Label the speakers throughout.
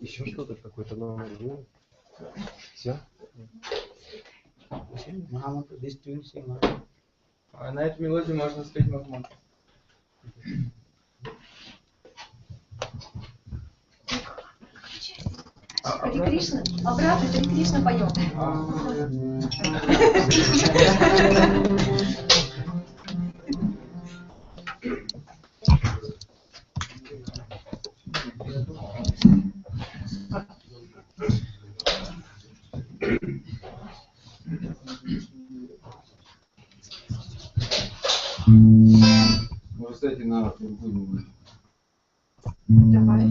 Speaker 1: Еще что-то, какой-то новый день. Все?
Speaker 2: Мамота, действительно.
Speaker 3: А на эту мелодию можно спеть Мамота.
Speaker 4: Хари Кришна, обратно Хари Кришна поем.
Speaker 5: Может, кстати, на другую.
Speaker 4: Давай.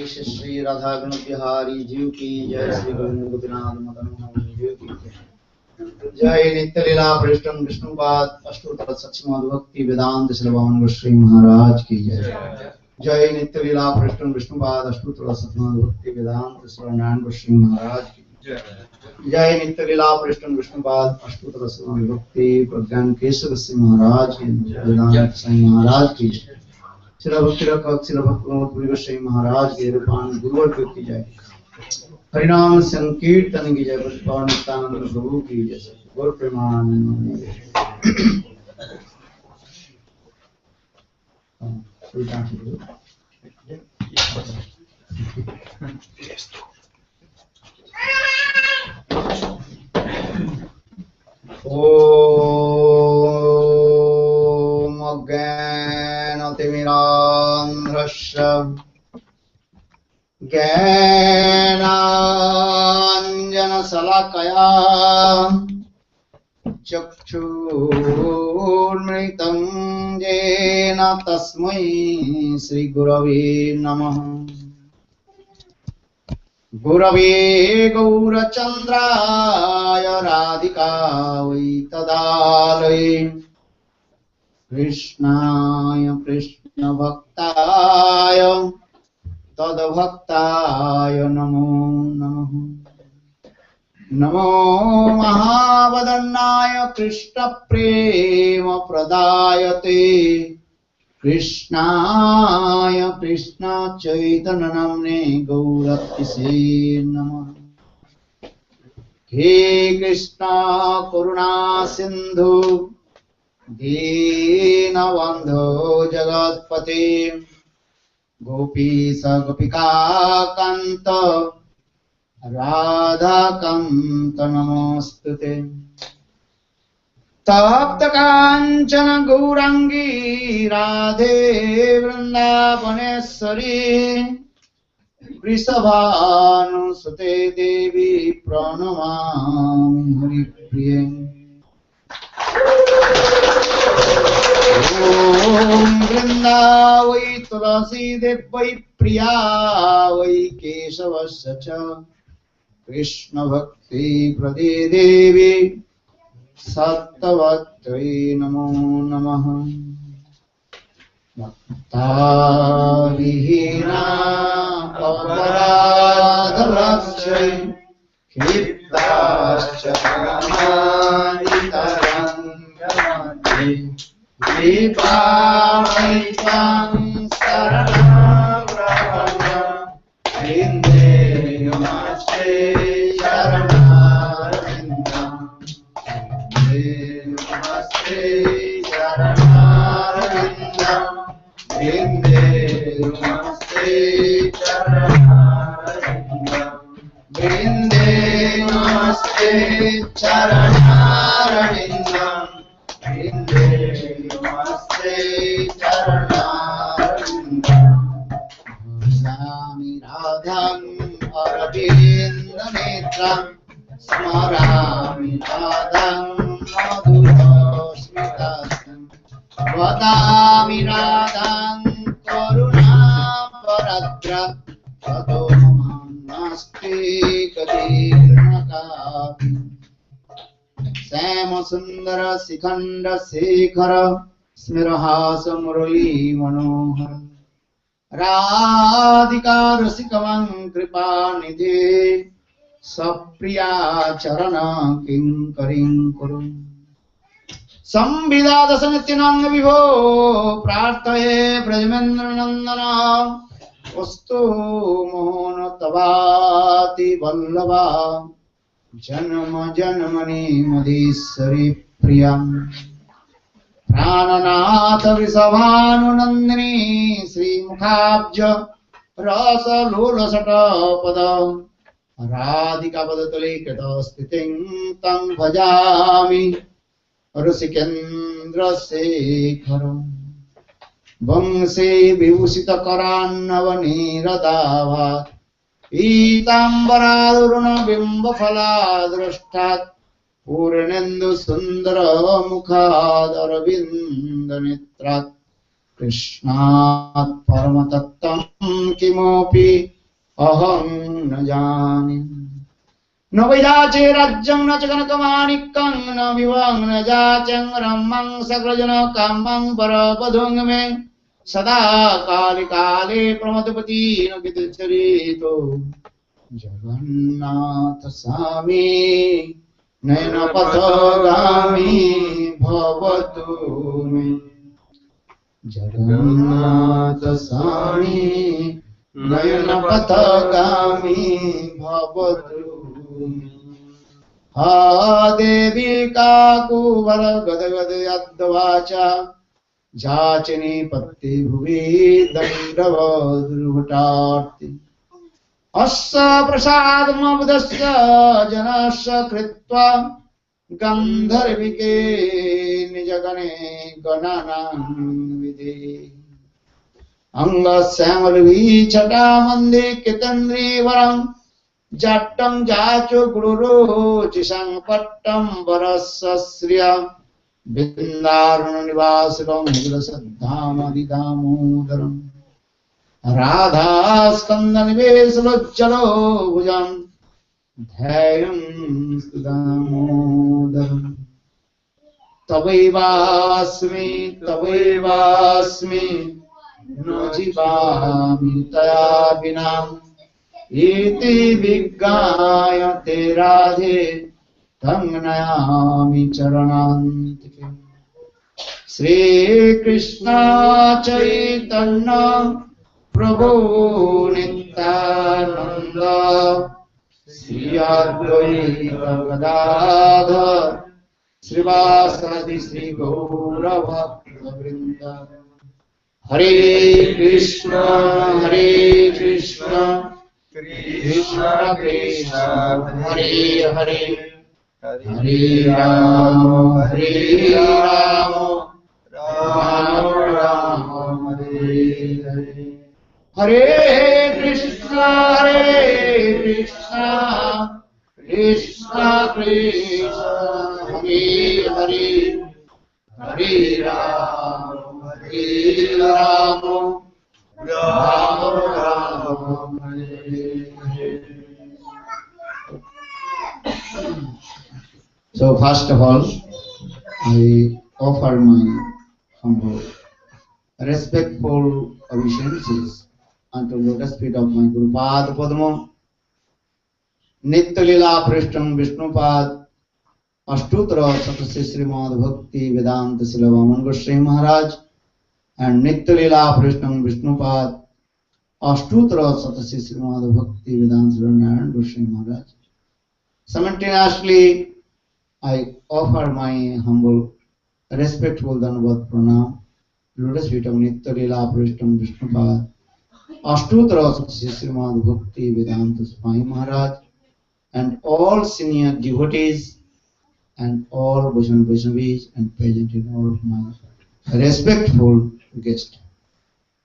Speaker 2: श्री राधा गण बिहारी जीव की जय। श्री गोविंद मदन जीव की जय। नित्य लीला पृष्ठम विष्णुपाद अष्टोत्तर सच्चिदानंद भक्ति वेदांत श्रवण गोस्वामी महाराज की जय। जय नित्य लीला पृष्ठम विष्णुपाद अष्टोत्तर सच्चिदानंद भक्ति वेदांत श्रवण गोस्वामी महाराज की जय। जय नित्य लीला पृष्ठम विष्णुपाद अष्टोत्तर सच्चिदानंद भक्ति प्रज्ञान केशव गोस्वामी महाराज की वेदांत स्वामी महाराज की जय। श्रीला भक्ति रक्षक श्रीला भक्ति गोस्वामी महाराज के रूपान गुरुवर की जय। हरिनाम संकीर्तन की जय। नित्यानंद प्रभु की जय। गुरु प्रेमानंद। ओम अज्ञानतिमिरान्ध्रस्य ज्ञानाञ्जनशलाकया चक्षुर्मृतं येन तस्मै श्रीगुरवे नमः। गुरवे गौरचन्द्राय राधिकायै तदालये कृष्णाय कृष्णभक्ताय तद्भक्ताय नमो नमः। नमो महावदन्नाय कृष्णप्रेम प्रदायते कृष्णाय कृष्णचैतन्यनाम्ने गौरतिसे नमः। हे कृष्णा करुणा सिन्धु दीनबन्धो जगत्पते गोपीश गोपिका कान्त राधाकान्त नमोस्तुते। तप्त कांचन गौरांगी राधे वृंदावनेश्वरी वृषभानुसुते देवी प्रणमामि हरिप्रिये। ओम वृंदावै तुलसी देवै प्रिया वै केशवस्य च कृष्ण भक्ति प्रदे देवी सत्तवत्यै नमो नमः। भक्ताविहीना अपराधलक्ष्यै क्षिप्ताश्च गगनादितरङ्गमध्ये दीपावै त्वां शरणं वृन्दे नमस्ते शरणारविन्दम्। नमस्ते चरणारविन्दम् वृन्दे नमस्ते चरणारविन्दम् वृन्दे नमस्ते चरणारविन्दम् वृन्दे नमस्ते चरणारविन्दम्। भजामि राधाम् अरविन्दनेत्रम् स्मरामि राधाम् मधुरस्मितास्तम् वदामि राधाम् करुणापरद्र ततो नास्ति कदीर्णकापि। श्याम सुंदर शिखंड शेखर स्मिरहास मुरली मनोहर राधिका रसिकमं कृपानिधे सप्रिया चरण किंकरिं कुरु। संविदा दशनित्यनंग विभो प्रार्थये ब्रजमेन्द्र नंदन वस्तु मोहन तवाति वल्लभा जन्म जन्मनि मदीश्वरी प्रियं प्राणनाथ वृषभानुनन्दिनी श्रीमुखाब्ज रसलोलसटपद राधिकापदतले कृतस्थितिं तं भजामि ऋषिकेन्द्रशेखरम् वंशे विभूषितकरान्नवनीरदाभात् पीताम्बरारुणबिम्बफलादृष्टात् पूर्णेन्दुसुन्दरमुखादरविन्दनेत्रात् कृष्णात् परमतत्त्वं किमपि अहं न जाने। न वैदाचे राज्यं न च कनकमाणिक्यं न विवाहं न जाचं रम्यं सकृजन कामं परवधूं मे सदा काले काले प्रमथपति न विदचरितो जगन्नाथ स्वामी नयनपथगामी भवतु मे। जगन्नाथ स्वामी नयनपथगामी भवतु मे। हा देवी काकुवल गदगद यद्वाचा जाचने पत्ते भुवि दण्डवदुर्भटार्ति अस्य प्रसादमबुदस्य जनस्य कृत्वा गन्धर्विके निजगणे गणानां विदे अंगश्यामलवीछटामन्दे कितन्द्रीवरं जाट्टं जाचो गुरुरोचिषं पट्टं वरस्य श्रिया बिन्दारुण निवासिकं मुकुलसद्धामदिदामोदरं राधा स्कंद निवेशलोज्जलो भुजं ध्येयं सुदामोदरं तवैवास्मि न जीवामि तया विना इति विज्ञाय ते राधे तं नयामि चरणान्तिके। श्री कृष्ण चैतन्य प्रभु नित्यानंद श्री अद्वैत गदाधर श्रीवासादि श्री गौर भक्तवृंद। हरे कृष्ण कृष्ण कृष्ण हरे हरे हरे राम राम राम हरे हरे। हरे Krishna Krishna Krishna Hare Hare Hare Ram Ram Ram Hare Hare. So first of all, I offer my humble, respectful obeisances unto lotus feet of my Guru Pad Padma, Nitya-lila Prishtam Vishnupad, Ashtutra Satasya Srimad Bhakti Vedanta Srila Vaman Goswami Maharaj, and Nitya-lila Prishtam Vishnupad, Ashtutra Satasya Srimad Bhakti Vedanta Srila Narayan Goswami Maharaj. Simultaneously, I offer my humble, respectful Dhanavad Pranam, lotus feet of Nitya-lila Prishtam Vishnupad, Ashtutra Satasya Srimad Bhakti Vedanta Swami Maharaj, and all senior devotees and all Vaishnavis and present in all of my respectful guests.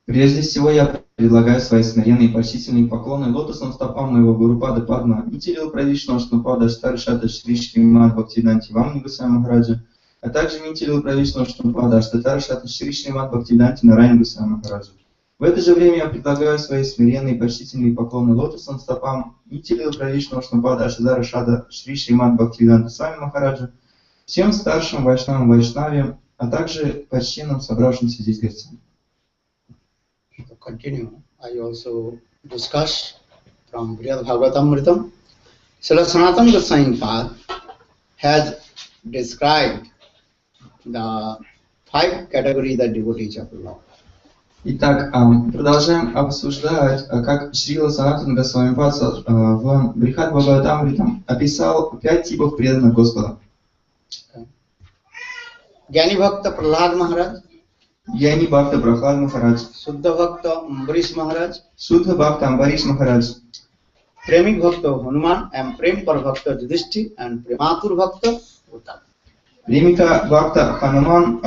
Speaker 6: Прежде всего я предлагаю свои смиренные и почтительные поклоны лотосным стопам моего Гурупады Падма, Нитилил Правишного Шнупада Штаршата Шри Шримад Бхактивиданти Вамани Госвами Махараджа, а также Нитилил Правишного Шнупада Штаршата Шри Шримад Бхактивиданти Нараяна Госвами Махараджа. В это же время я предлагаю свои смиренные и почтительные поклоны лотосным стопам Нитилил Правишного Шнупада Штаршата Шри Шримад Бхактивиданти Свами Махараджа, всем старшим вайшнавам Вайшнаве, а также почтенным собравшимся здесь гостям.
Speaker 2: To continue, I also discuss from Brihad Bhagavatamritam. Srila Sanatana Goswami Pad has described the 5 categories of devotees of Lord.
Speaker 6: Итак, продолжаем обсуждать, как Срила Санатана Госвами Патса в Брихад-бхагаватамритам описал 5 типов преданных Господа.
Speaker 2: Gyani Bhakta Prahlad Maharaj,
Speaker 6: Gyani Bhakta Prahlad Maharaj,
Speaker 2: Suddha Bhakta Ambarish Maharaj,
Speaker 6: Suddha Bhakta Ambarish Maharaj,
Speaker 2: Premik Bhakta Hanuman, and Prem Par Bhakta Yudhishthir, and Prematur Bhakta Uttama.
Speaker 6: Premika Bhakta Hanuman,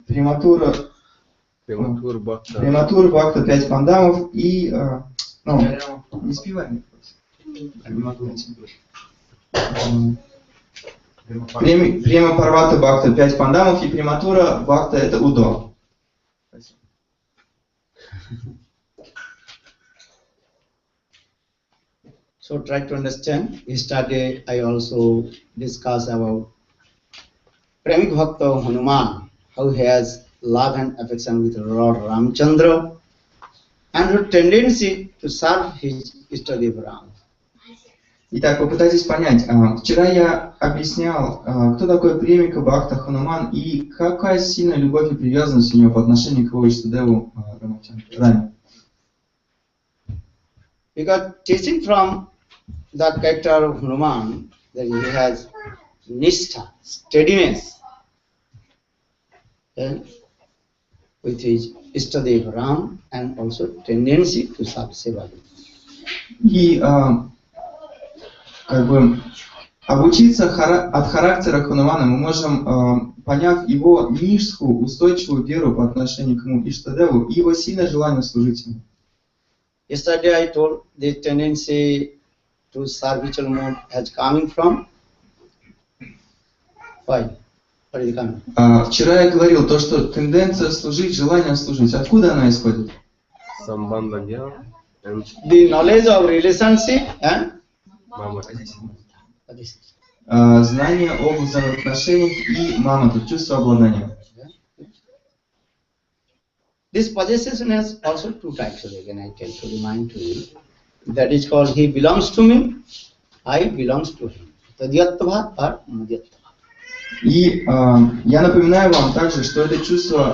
Speaker 6: Прематур Бхакта 5 пандавов и... не спевай. Према Парвата Бхакта 5 пандавов и Прематура Бхакта это Удо.
Speaker 2: So try to understand. Yesterday I also discussed about Premik Bhakta Hanuman, how he has love and affection with Lord Ramachandra and her tendency to serve his Ishtadev Ram.
Speaker 6: Итак, попытайтесь понять. Вчера я объяснял, кто такой Премика Бхакта Хануман и какая сильная любовь и привязанность у него по отношению к его Иштадеву Раме.
Speaker 2: We got teaching from that character of Hanuman that he has nishtha, steadiness, with his Ishtadev Ram and also tendency to serve Seva-vritti.
Speaker 6: И как бы обучиться от характера Ханумана мы можем, поняв его нишскую, устойчивую веру по отношению к ему Иштадеву и его сильное желание служить ему.
Speaker 2: Yesterday I told the tendency to servitual mode has coming from why? Where is it coming?
Speaker 6: Вчера я говорил то, что тенденция служить, желание служить, откуда она исходит?
Speaker 1: Самбандха.
Speaker 2: The knowledge of relationship and
Speaker 6: знание об взаимоотношениях и Мамота, чувство обладания.
Speaker 2: this possession has also two types of again I tell to remind to you. That is called he belongs to me, I belongs to him. Tadyattva or madyattva.
Speaker 6: И я напоминаю вам также, что это чувство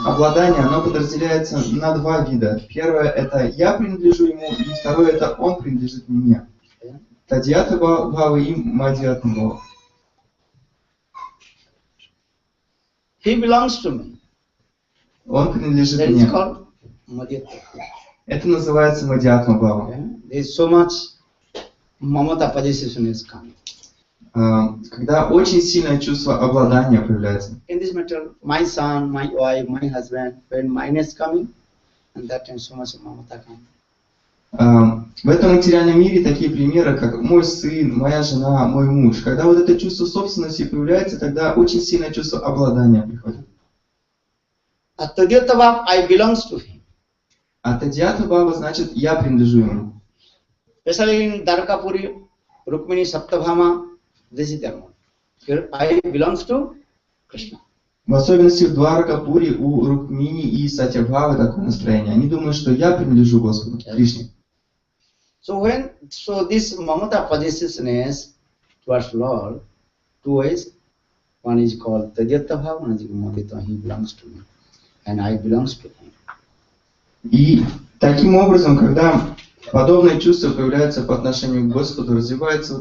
Speaker 6: обладания, оно подразделяется на 2 вида. Первое это я принадлежу ему, и второе это он принадлежит мне. Тадьята бхава и мадьятма бхава.
Speaker 2: He belongs to me.
Speaker 6: Он принадлежит
Speaker 2: That
Speaker 6: мне.
Speaker 2: is called madyattva.
Speaker 6: Это называется мадьятма бхава.
Speaker 2: There is so much Maмота possession is coming.
Speaker 6: Когда очень сильное чувство обладания появляется.
Speaker 2: In this matter, my son, my wife, my husband, when mine is coming, and that time so much Maмотa coming.
Speaker 6: В этом материальном мире такие примеры, как мой сын, моя жена, мой муж. Когда вот это чувство собственности появляется, тогда очень сильное чувство обладания приходит.
Speaker 2: Tadyattva, I belongs to him.
Speaker 6: А тадьята бхава значит я принадлежу ему.
Speaker 2: Especially in Dwarkapuri, Rukmini Saptabhama, this is their mode. Here I belongs to Krishna.
Speaker 6: В особенности в Дваракапуре у Рукмини и Сатябхавы такое настроение. Они думают, что я принадлежу Господу, Кришне.
Speaker 2: So this Maмотa possessiveness towards Lord, 2 ways. One is called Tadyattva, one is Madhyatva, he belongs to me, and I belongs to him.
Speaker 6: И таким образом, когда подобное чувство появляется по отношению к Господу, развивается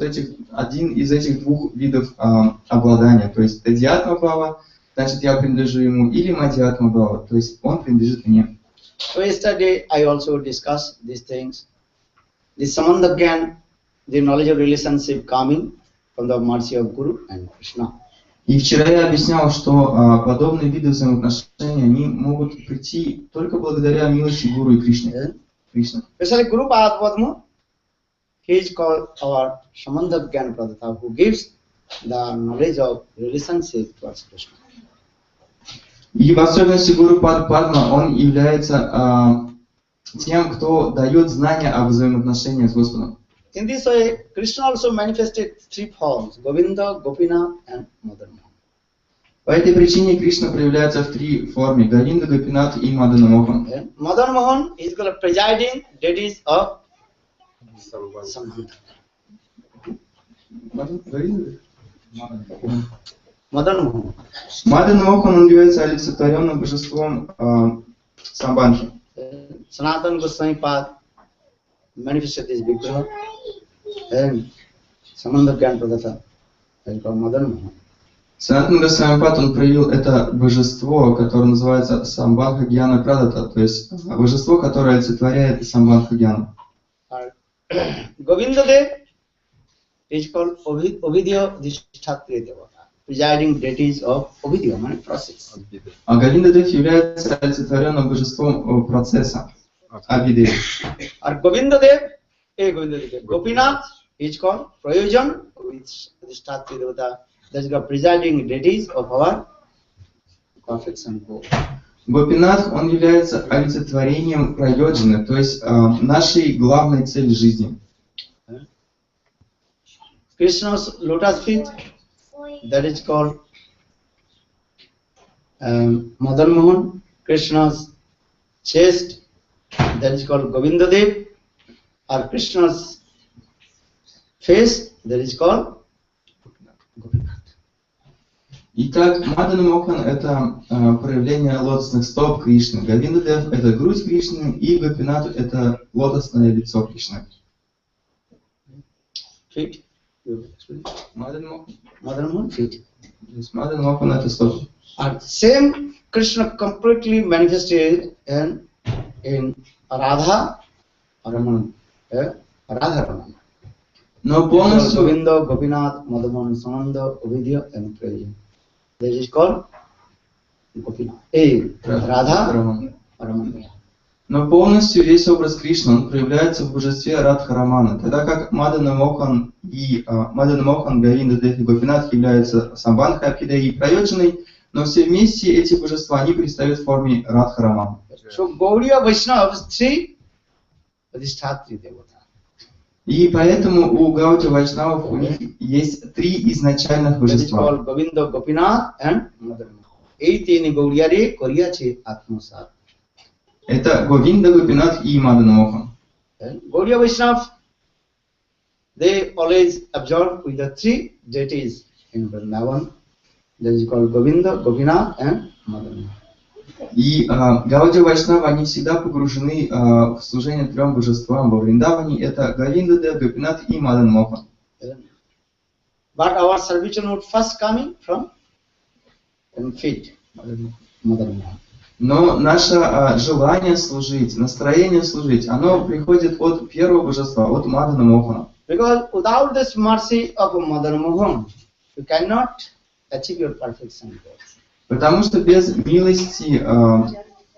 Speaker 6: один из этих 2 видов обладания. То есть Тадьятма бхава, значит я принадлежу ему, или Мадьятма бхава, то есть он принадлежит мне.
Speaker 2: So yesterday I also discussed these things. The Samandha, the knowledge of relationship coming from the mercy of Guru and Krishna.
Speaker 6: И вчера я объяснял, что подобные виды взаимоотношений, они могут прийти только благодаря милости Гуру и Кришне.
Speaker 2: Especially Guru Padma, he is called our Samandha Gyan Pradata, who gives the knowledge of relationship towards Krishna.
Speaker 6: И в особенности Гуру Падма, он является тем, кто дает знания об взаимоотношениях с Господом.
Speaker 2: In this way, Krishna also manifested 3 forms: Govinda, Gopinath, and Madan Mohan.
Speaker 6: По этой причине Кришна проявляется в 3 формы: Говинда, Гопинат и Мадана Мохан.
Speaker 2: Madan Mohan is called presiding deities of Samandha. Madan Mohan.
Speaker 6: Мадан Мохан, он является олицетворенным божеством Самбандхи.
Speaker 2: Sanatana Goswami Pad manifested this Vigraha and Samandha Gyan Pradata, that is called Madan Mohan.
Speaker 6: Санатана Госвами Пад, он проявил это божество, которое называется Самбандха Гьяна Прадата, то есть божество, которое олицетворяет Самбандха Гьяну.
Speaker 2: Govinda Dev is called Ovidya Dhishthatri Devata, presiding deities of Ovidya, meaning process.
Speaker 6: А Говинда Дев является олицетворенным божеством процесса, Абхидеви.
Speaker 2: Or Govinda Dev, Gopinath is called Prayojan Dhishthatri Devata, that is the presiding deities of our perfection goal.
Speaker 6: Гопинатх, он является олицетворением прайоджаны, то есть нашей главной цели жизни.
Speaker 2: Krishna's lotus feet, that is called Madan Mohan. Krishna's chest, that is called Govinda Dev. Or Krishna's face, that is called Gopinath.
Speaker 6: Итак, Мадан Мохан — это проявление лотосных стоп Кришны. Говинда Дев — это грудь Кришны, и Гопинат — это лотосное лицо Кришны.
Speaker 2: Feet.
Speaker 6: Мадан Мохан.
Speaker 2: Madan Mohan feet.
Speaker 6: Мадан Мохан — это стопы.
Speaker 2: And same Krishna completely manifested in Radha Ramana. Radha Ramana.
Speaker 6: Но полностью
Speaker 2: Govinda, Gopinath, Madan Mohan, Samanda, Ovidya and Prayojan. That is called Gopinath. Radha Ramana.
Speaker 6: Но полностью весь образ Кришны, он проявляется в божестве Радха Рамана, тогда как Мадана Мохан, Говинда Дев и Гопинат являются Самбандхой, Абхидеви и Прайоджаной, но все вместе эти божества, они предстают в форме Радха Рамана.
Speaker 2: So Gauriya Vaishnavas three Adhishthatri Devata.
Speaker 6: И поэтому у Гаудия Вайшнавов у них есть три изначальных
Speaker 2: That is
Speaker 6: божества.
Speaker 2: called Govinda, Gopinath and Madan Mohan. Ei tini Gauriya re Koriyache Atmasar.
Speaker 6: Это Говинда, Гопинат и Мадана Мохан.
Speaker 2: Gauriya Vaishnava, they always absorb with the three deities in Vrindavan. That is called Govinda, Gopinath and Madan Mohan.
Speaker 6: И Гаудия Вайшнава, они всегда погружены в служение трем божествам во Вриндаване. Это Говинда Дев, Гопинат и Мадан Мохан.
Speaker 2: But our servitude would first coming from feet, Madan Mohan.
Speaker 6: Но наше желание служить, настроение служить, оно приходит от первого божества, от Мадана Мохана.
Speaker 2: Because without this mercy of Madan Mohan, you cannot achieve your perfection.
Speaker 6: Потому что без милости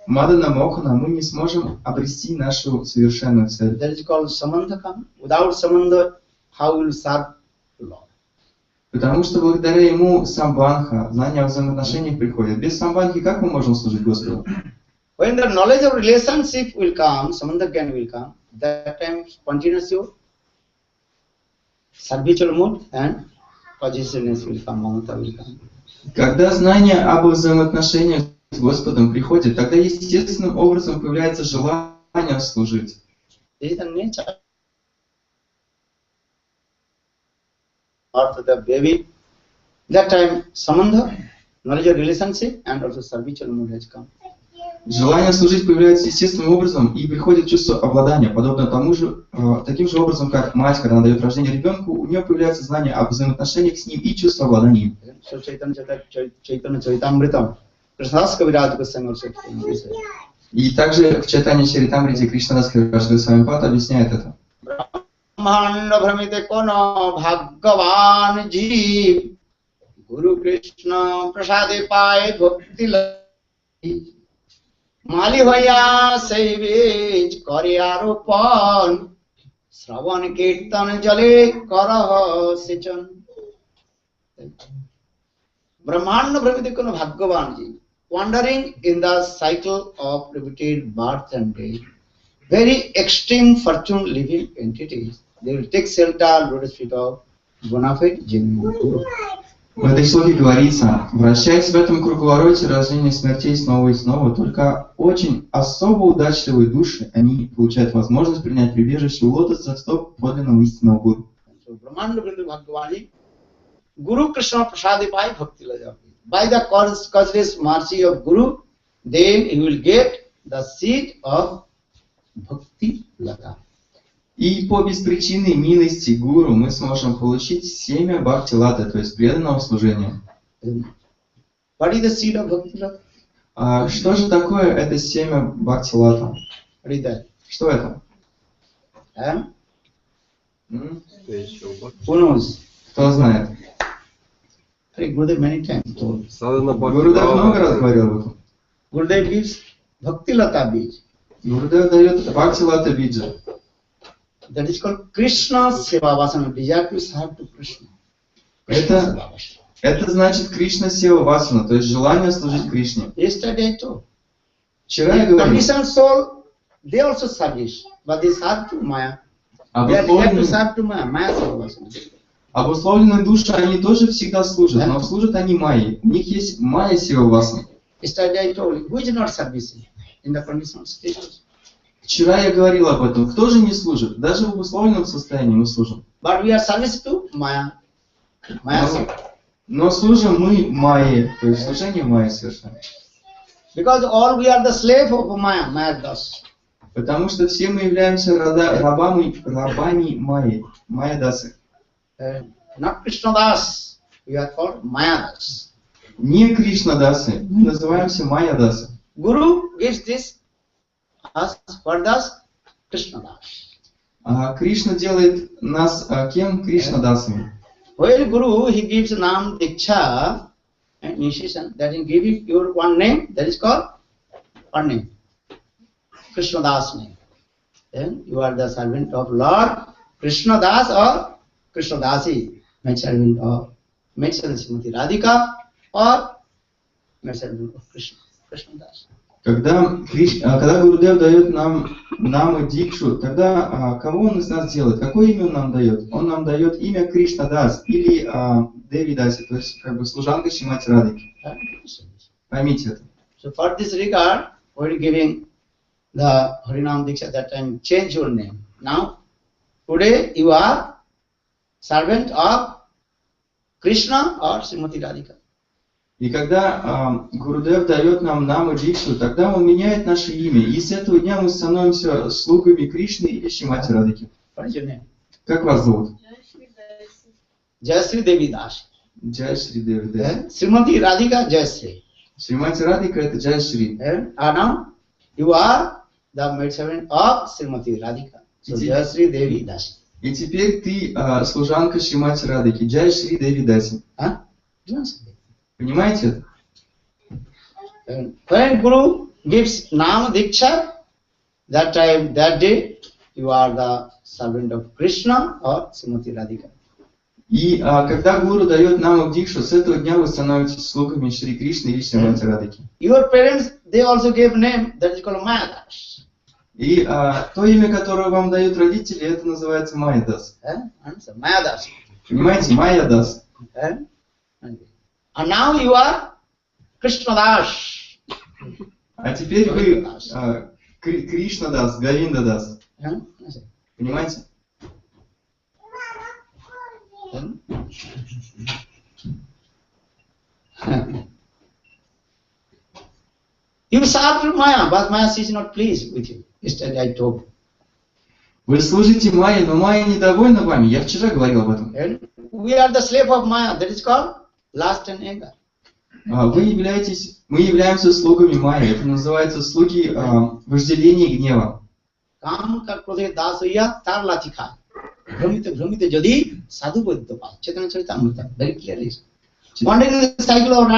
Speaker 6: Мадана Мохана мы не сможем обрести нашу совершенную цель.
Speaker 2: That is called Samandha. Without Samandha, how will you serve the Lord?
Speaker 6: Потому что благодаря ему Самбандха, знание о взаимоотношениях приходит. Без Самбандхи как мы можем служить Господу?
Speaker 2: When the knowledge of relationship will come, Samandha Gyan will come, that time spontaneous your servitual mood and possessiveness will come, Maмота will come.
Speaker 6: Когда знание об взаимоотношениях с Господом приходит, тогда естественным образом появляется желание служить.
Speaker 2: This is the nature. After the baby, that time Samandha, knowledge of relationship and also servitual mood has come.
Speaker 6: Желание служить появляется естественным образом и приходит чувство обладания, подобно тому же, таким же образом, как мать, когда она дает рождение ребенку, у нее появляется знание об взаимоотношениях с ним и чувство обладания. И также в читании Чаритамрити Кришна-дас Госвами Пад объясняет это. Гуру Кришна прасаде пае бхакти মালি হইয়া সেই বীজ করে আরোপণ শ্রবণ কীর্তন জলে করহ সেচন ব্রহ্মাণ্ড ভ্রমিতে কোন ভাগ্যবান জীব wandering in the cycle of repeated birth and death, very extreme fortune living entities, they will take shelter lotus feet of bona fide genuine Guru. В этой шлоке говорится, вращаясь в этом круговороте рождения смертей снова и снова, только очень особо удачливые души, они получают возможность принять прибежище у лотосных стоп подлинного истинного гуру. Guru Krishna prasade by bhakti laja. By the causeless mercy of Guru, then he will get
Speaker 2: the seed of bhakti lata.
Speaker 6: И по беспричинной милости Гуру мы сможем получить семя бхакти-лата, то есть преданного служения.
Speaker 2: What is the seed of bhakti lata?
Speaker 6: Что же такое это семя бхакти-лата?
Speaker 2: What is that?
Speaker 6: Что это?
Speaker 2: Who knows?
Speaker 6: Кто знает?
Speaker 2: Gurudev many times told.
Speaker 6: Гурудев много раз говорил об этом.
Speaker 2: Gurudev gives bhakti lata bij.
Speaker 6: Гурудев дает бхакти-лата биджа.
Speaker 2: That is called Krishna Seva-vasana, desire to serve to Krishna.
Speaker 6: Это значит Кришна Сева-вритти, то есть желание служить Кришне.
Speaker 2: Yesterday I told.
Speaker 6: Вчера я говорил.
Speaker 2: Conditioned soul, they also service, but they serve to Maya. They are desire to serve to Maya, Maya Seva-vasana.
Speaker 6: Обусловленные души, они тоже всегда служат, но служат они Майе. У них есть Майя Сева-вритти.
Speaker 2: Yesterday I told you, who is not servicing in the conditioned state?
Speaker 6: Вчера я говорил об этом. Кто же не служит? Даже в обусловленном состоянии мы служим.
Speaker 2: But we are service to Maya.
Speaker 6: Но служим мы Майе, то есть служение Майе совершаем.
Speaker 2: Because all we are the slave of Maya, Maya Das.
Speaker 6: Потому что все мы являемся рабами Майи, Майя Дасы.
Speaker 2: Not Krishna Das, we are called Maya Das.
Speaker 6: Не Кришна Дасы, мы называемся Майя Дасы.
Speaker 2: Guru gives this us for Das, Krishna Das.
Speaker 6: Кришна делает нас кем? Кришна Дасами.
Speaker 2: While Guru, he gives Nam Diksha and initiation, that is giving your one name, that is called one name, Krishna Das name. Then you are the servant of Lord Krishna Das or Krishna Dasi, my servant of Srimati Radhika or my servant of Krishna Das.
Speaker 6: Когда Гурудев дает нам дикшу, тогда кого он из нас делает? Какое имя он нам дает? Он нам дает имя Кришна Дас или Деви Даси, то есть как бы служанка Шримати Радхики. Поймите это.
Speaker 2: So for this regard, we are giving the Harinam Diksha that time, change your name. Now, today you are servant of Krishna or Srimati Radhika.
Speaker 6: И когда Гурудев дает нам Наму Дикшу, тогда он меняет наше имя. И с этого дня мы становимся слугами Кришны или Шримати Радхики. Как вас зовут?
Speaker 2: Jayasri Devi Das.
Speaker 6: Джайшри Деви Даси.
Speaker 2: Srimati Radhika Jayasri.
Speaker 6: Шримати Радхика это Джайшри.
Speaker 2: And now you are the maid servant of Srimati Radhika. So Jayasri Devi Das.
Speaker 6: И теперь ты служанка Шримати Радхики, Джайшри Деви Даси. Понимаете это?
Speaker 2: When Guru gives Nam Diksha, that time, that day, you are the servant of Krishna or Srimati Radhika.
Speaker 6: И когда Гуру дает нам дикшу, с этого дня вы становитесь слугами Шри Кришны или Шримати Радхики.
Speaker 2: Your parents, they also gave name that is called Maya Das.
Speaker 6: И то имя, которое вам дают родители, это называется Майя Дас.
Speaker 2: Maya Das.
Speaker 6: Понимаете, Майя Дас.
Speaker 2: And now you are Krishna Das.
Speaker 6: А теперь вы Кришна Дас, Говинда Дас. Понимаете?
Speaker 2: You serve Maya, but Maya is not pleased with you. Yesterday I told.
Speaker 6: Вы служите Майе, но Майя недовольна вами. Я вчера говорил об этом.
Speaker 2: We are the slave of Maya. That is called lust and anger.
Speaker 6: Мы являемся слугами Майи. Это называется слуги вожделения и гнева.
Speaker 2: Kam kar krodhe das hoya tar lathi khai. Bhramite jodi sadhu bodhito pa. Chaitanya Charitamrita very clearly. Wandering in the cycle of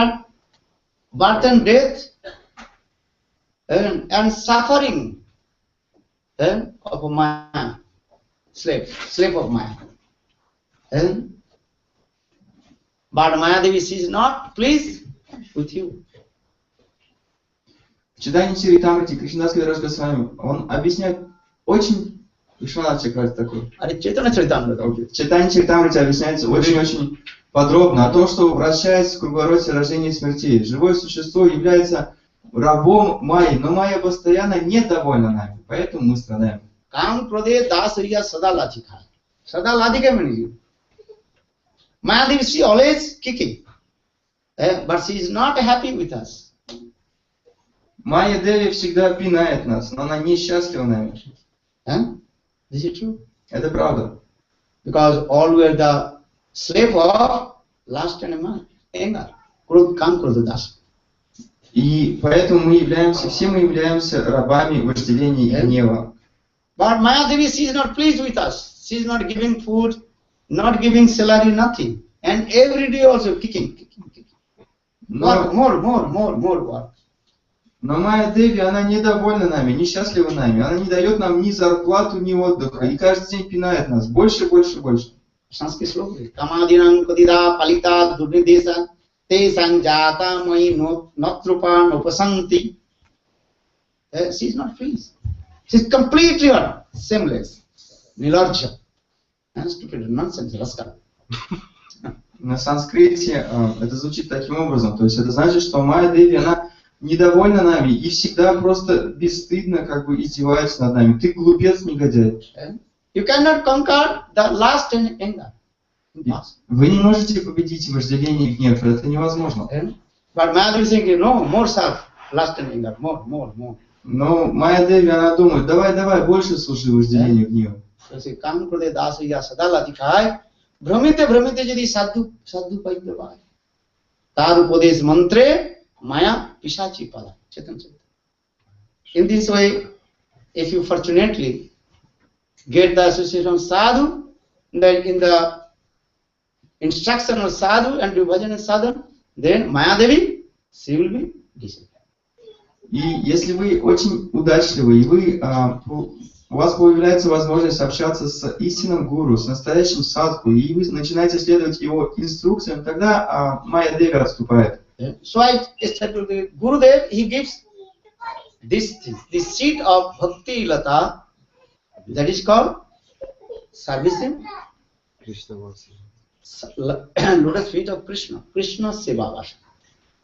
Speaker 2: birth and death and suffering of Maya, slave of Maya. But Maya Devi is not pleased with you.
Speaker 6: В читании Чаритамрити Кришнадас Кавираж Госвами он объясняет очень... Вишванат Чакрати такой. В читании Чаритамрити объясняется очень-очень подробно о том, что вращаясь в круговороте рождения и смертей, живое существо является рабом Майи, но Майя постоянно недовольна нами, поэтому мы страдаем.
Speaker 2: Kam Prade Das Riya Sada Lathika. Sada Lathika means Maya Devi, she always kicking. But she is not happy with us.
Speaker 6: Майя Деви всегда пинает нас, но она несчастлива нами.
Speaker 2: This is true.
Speaker 6: Это правда.
Speaker 2: Because all we are the slave of lust and anger. Krodha.
Speaker 6: И поэтому все мы являемся рабами вожделения и гнева.
Speaker 2: But Maya Devi, she is not pleased with us. She is not giving food, not giving salary, nothing. And every day also kicking. Work, more work.
Speaker 6: Но Майя Деви, она недовольна нами, несчастлива нами. Она не дает нам ни зарплату, ни отдыха. И каждый день пинает нас. Больше.
Speaker 2: Sanskrit sloka. Kamadinam kadida palita durnidesa te sanjata mai notrupa nopasanti. She is not pleased. She is completely shameless. Nilarja. Stupid nonsense, rascal.
Speaker 6: На санскрите это звучит таким образом. То есть это значит, что Майя Деви, она недовольна нами и всегда просто бесстыдно как бы издевается над нами. Ты глупец, негодяй.
Speaker 2: You cannot conquer the lust and anger.
Speaker 6: Вы не можете победить вожделение и гнев. Это невозможно.
Speaker 2: But Maya Devi saying, no, more serve lust and anger, more.
Speaker 6: Но Майя Деви, она думает, давай, больше служи вожделению и гневу.
Speaker 2: So she come to the dasya sadalati khai. Bhramite jadi sadhu paitya bhai. Tar upadesh mantre maya pisachi pala. Chetan. In this way, if you fortunately get the association of sadhu, then in the instruction of sadhu and do bhajan sadhana, then Maya Devi, she will be disciplined.
Speaker 6: И если вы очень удачливы, и у вас появляется возможность общаться с истинным гуру, с настоящим садху, и вы начинаете следовать его инструкциям, тогда Майя Деви отступает.
Speaker 2: So I started the Gurudev, he gives this seed of bhakti lata, that is called servicing lotus feet of Krishna, Krishna Seva-вритти.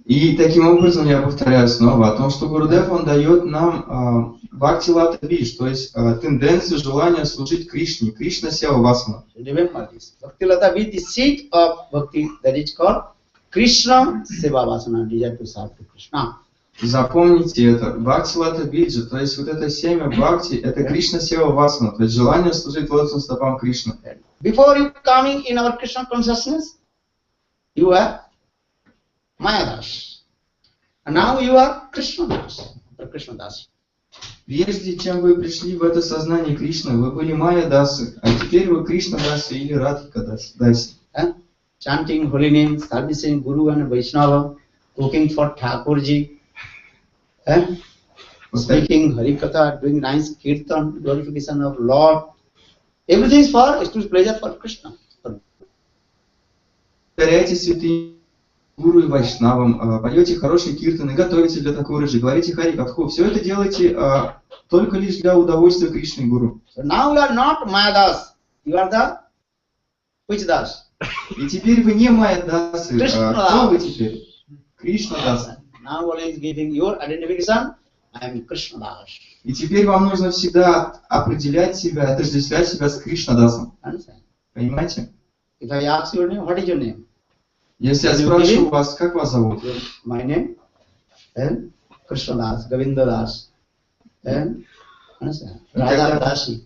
Speaker 6: И таким образом я повторяю снова о том, что Гурудев, он дает нам бхакти-лата бидж, то есть тенденцию, желание служить Кришне, Кришна Сева-вритти.
Speaker 2: Remember this. Bhakti-lata vidya is seed of bhakti, that is called Krishna Seva-вритти, desire to serve to Krishna.
Speaker 6: Запомните это. Бхакти-лата биджа, то есть вот это семя бхакти, это Кришна Сева-вритти, то есть желание служить лотосным стопам Кришны.
Speaker 2: Before you coming in our Krishna consciousness, you are Maya-das. And now you are Krishna-das, or Krishna-das.
Speaker 6: Прежде чем вы пришли в это сознание Кришны, вы были Майя-дасы, а теперь вы Кришна-дасы или Радхика-даси.
Speaker 2: Chanting holy name, servicing Guru and Vaishnava, cooking for Thakurji, speaking Harikatha, doing nice kirtan, glorification of Lord. Everything is for exclusive pleasure for Krishna.
Speaker 6: Повторяйте святые Гуру и Вайшнавам, поете хорошие киртаны, готовите для Такураджи, говорите Харикатху. Все это делайте только лишь для удовольствия Кришны и Гуру.
Speaker 2: So now you are not Maya-das, you are the which das?
Speaker 6: И теперь вы не Майя-дасы, кто вы теперь? Кришна-дасы.
Speaker 2: Now always giving your identification, I am Krishna-das.
Speaker 6: И теперь вам нужно всегда определять себя, отождествлять себя с Кришна-дасом. Понимаете?
Speaker 2: If I ask your name, what is your name?
Speaker 6: Если я спрошу вас, как вас зовут?
Speaker 2: My name? And Krishna-das, Govinda-das. And Radha-dashi.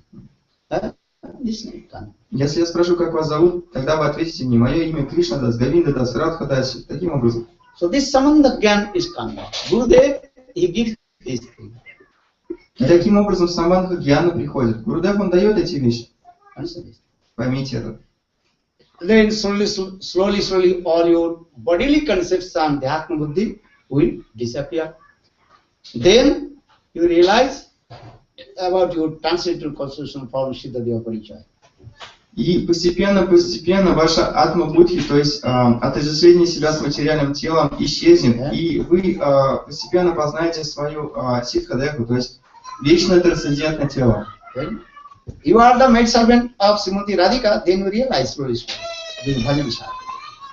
Speaker 2: This name.
Speaker 6: Если я спрошу, как вас зовут, тогда вы ответите мне, мое имя Кришна-дас, Говинда-дас, Радха-даси. Таким образом.
Speaker 2: So this Sambandha is coming. Gurudev, he gives this thing.
Speaker 6: И таким образом Самбандха-гьяна приходит. Гурудев, он дает эти вещи. Поймите это.
Speaker 2: Then slowly, all your bodily concepts and Dhyatma Buddhi will disappear. Then you realize about your transitive constitutional form Siddha-deva Parichaya.
Speaker 6: И постепенно ваша атма-будхи, то есть отождествление себя с материальным телом, исчезнет, и вы постепенно познаете свою ситха-деху, то есть вечное трансцендентное тело.
Speaker 2: You are the maidservant of Srimati Radhika, then you realize slowly.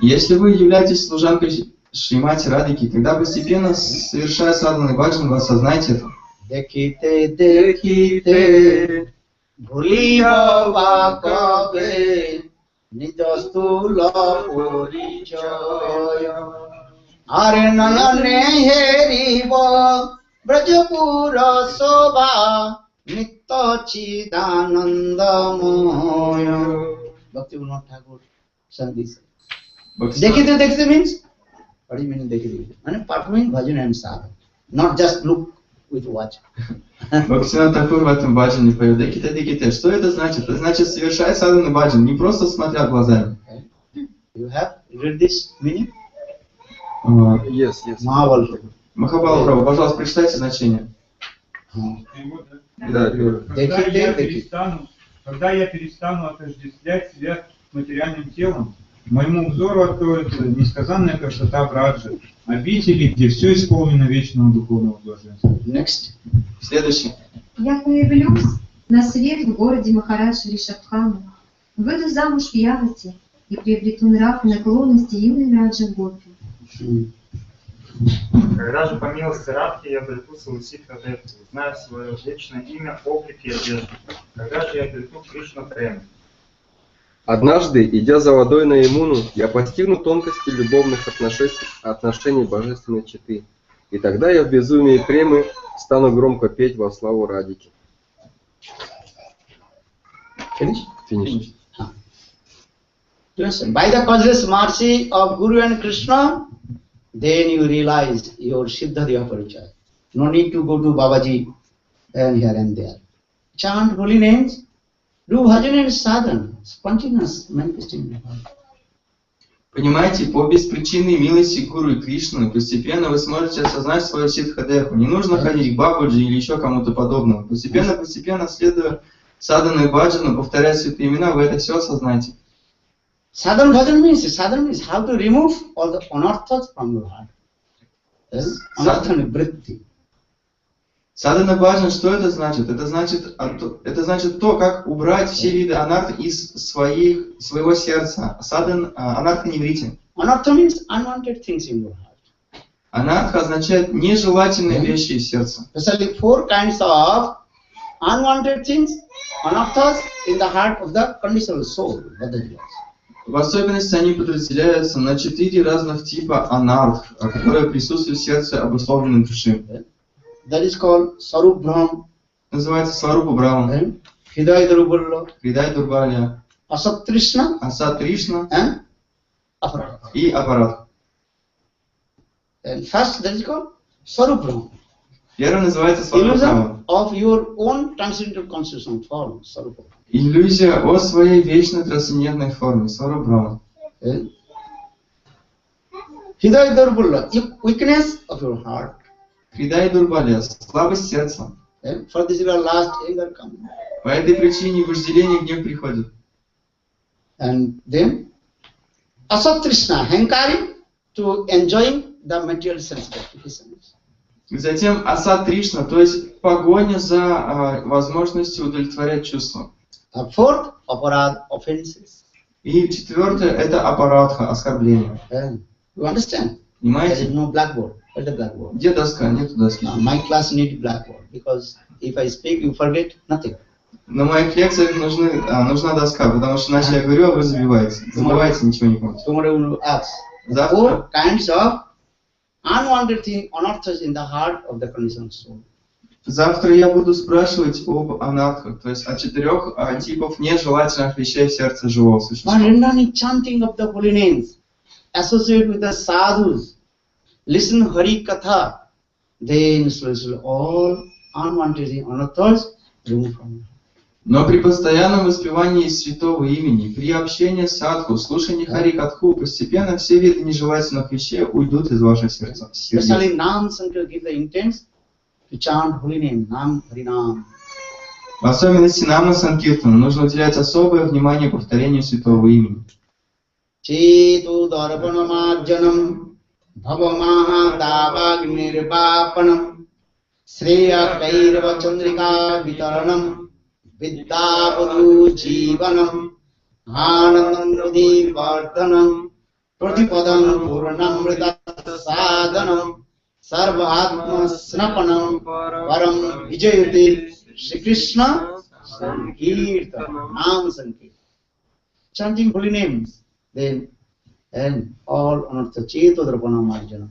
Speaker 6: Если вы являетесь служанкой Шримати Радхики, тогда постепенно, совершая садхану бхаджан, вы осознаете это.
Speaker 2: Dekhite, dekhite, bhuliya vakabe, nidastula porichaya. Are nayane heriva, Brajapura Sobha Nitya Chidananda Moya. Bhakti Vinod Thakur sang this. Dekhite means, what do you mean dekhite? And performing bhajan and sadhana, not just look with watch.
Speaker 6: Бхактивинод Тхакур в этом баджане поет деките. Что это значит? Это значит совершай садану баджан, не просто смотря глазами.
Speaker 2: You have read this meaning?
Speaker 1: Yes.
Speaker 2: Mahabal.
Speaker 6: Махабал Прабhu, пожалуйста, прочитайте значение.
Speaker 1: Да,
Speaker 7: Когда я перестану отождествлять себя с материальным телом, моему взору откроется несказанная красота Браджи, обители, где все исполнено вечного духовного блаженства.
Speaker 2: Next.
Speaker 6: Следующий.
Speaker 4: Я появлюсь на свет в городе Махараджа Ришабхана, выйду замуж в Яготе и приобрету нрав и наклонности юной Раджа Гопи.
Speaker 8: Когда же по милости Радхи я обрету свою ситху-адху, знаю свое вечное имя, облик и одежду. Когда же я обрету Кришна-прему?
Speaker 1: Однажды, идя за водой на Ямуну, я постигну тонкости любовных отношений божественной четы. И тогда я в безумии премы стану громко петь во славу Радики.
Speaker 2: Finish. Listen, by the causeless mercy of Guru and Krishna, then you realize your Siddha-dhyaya parichaya. No need to go to Babaji and here and there. Chant holy names, do bhajan and sadhana, spontaneous manifesting.
Speaker 6: Понимаете, по беспричинной милости Гуру и Кришны постепенно вы сможете осознать свою ситхадеху. Не нужно ходить к Бабаджи или еще кому-то подобному. Постепенно, следуя садану и баджану, повторяя святые имена, вы это все осознаете.
Speaker 2: Sadhana bhajan means how to remove all the anarthas from your heart. Yes? Anarthana vritti.
Speaker 6: Садана баджан, что это значит? Это значит то, как убрать все виды анарха из своего сердца. Анарха неврити.
Speaker 2: Anartha means unwanted things in your heart.
Speaker 6: Анарха означает нежелательные вещи из сердца.
Speaker 2: Especially 4 kinds of unwanted things, anarthas in the heart of the conditional soul.
Speaker 6: В особенности они подразделяются на 4 разных типа анарх, которые присутствуют в сердце обусловленной души.
Speaker 2: That is called Sarup Brahma.
Speaker 6: Называется Сварупа Брахма.
Speaker 2: Hidaya Durbalya.
Speaker 6: Хридай Дурбалья.
Speaker 2: Asat Trishna.
Speaker 6: Асат Тришна.
Speaker 2: And Aparat.
Speaker 6: И Апарат.
Speaker 2: And first that is called Sarup Brahma.
Speaker 6: Первый называется Сварупа Брахма.
Speaker 2: Illusion of your own transcendental consciousness form, Sarupa.
Speaker 6: Иллюзия о своей вечной трансцендентной форме. Сварупа Брахма.
Speaker 2: Hidaya Durbalya, weakness of your heart.
Speaker 6: Хридай Дурбалья. Слабость сердца.
Speaker 2: For this your last anger comes.
Speaker 6: По этой причине вожделение и гнев приходит.
Speaker 2: And then Asat Trishna, hankari to enjoying the material sense gratifications.
Speaker 6: И затем Асат Тришна, то есть погоня за возможностью удовлетворять чувства.
Speaker 2: Fourth, aparad, offenses.
Speaker 6: И четвертое это апарадха, оскорбление.
Speaker 2: You understand? There
Speaker 6: Понимаете?
Speaker 2: is no blackboard. Where's the blackboard?
Speaker 6: Где доска? Нету доски.
Speaker 2: My class need blackboard because if I speak, you forget nothing.
Speaker 6: На моих лекциях нужна доска, потому что иначе я говорю, а вы забиваете, ничего не помните.
Speaker 2: Tomorrow we will ask.
Speaker 6: Завтра
Speaker 2: 4 kinds of unwanted things, anarthas in the heart of the conditioned soul.
Speaker 6: Завтра я буду спрашивать об анархах, то есть о 4 типов нежелательных вещей в сердце живого существа.
Speaker 2: But chanting of the holy names, associate with the sadhus, listen Hari Katha, then slowly all unwanted things, anarthas remove from you.
Speaker 6: Но при постоянном воспевании святого имени, при общении с садху, слушании Хари Катху, постепенно все виды нежелательных вещей уйдут из вашего сердца.
Speaker 2: Especially Nam Sankar give the intent to chant holy name, Nam Harinam.
Speaker 6: В особенности Нама Санкиртана нужно уделять особое внимание повторению святого имени.
Speaker 2: Chetu Darpanamajanam Bhavamaha Dabhagnirvapanam Sreya Kairva Chandrika Vitaranam Vidyapadu Jivanam Anandamrudi Vardhanam Pratipadam Purnamrita Sadhanam Sarvahatma Snapanam Param Vijayati Shri Krishna Sankirtanam Nam Sankirtanam. Chanting holy names, then and all anartha cheto darpanam marjana.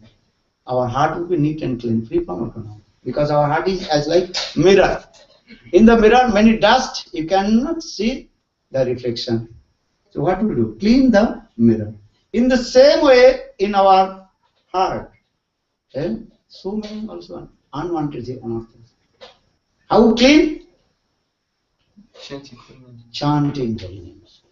Speaker 2: Our heart will be neat and clean, free from arkanam. Because our heart is as like mirror. In the mirror, many dust, you cannot see the reflection. So what we do? Clean the mirror. In the same way, in our heart, so many also unwanted things. How clean? Chanting holy names.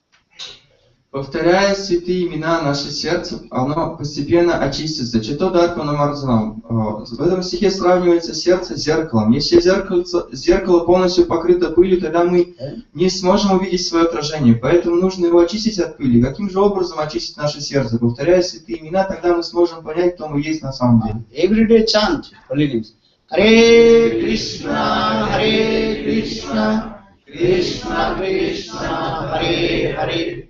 Speaker 6: Повторяя святые имена, наше сердце, оно постепенно очистится. Чито дарпана марджанам. В этом стихе сравнивается сердце с зеркалом. Если зеркало полностью покрыто пылью, тогда мы не сможем увидеть свое отражение. Поэтому нужно его очистить от пыли. Каким же образом очистить наше сердце? Повторяя святые имена, тогда мы сможем понять, кто мы есть на самом деле.
Speaker 2: Everyday chant holy names. Hare Krishna, Hare Krishna, Krishna Krishna, Hare Hare.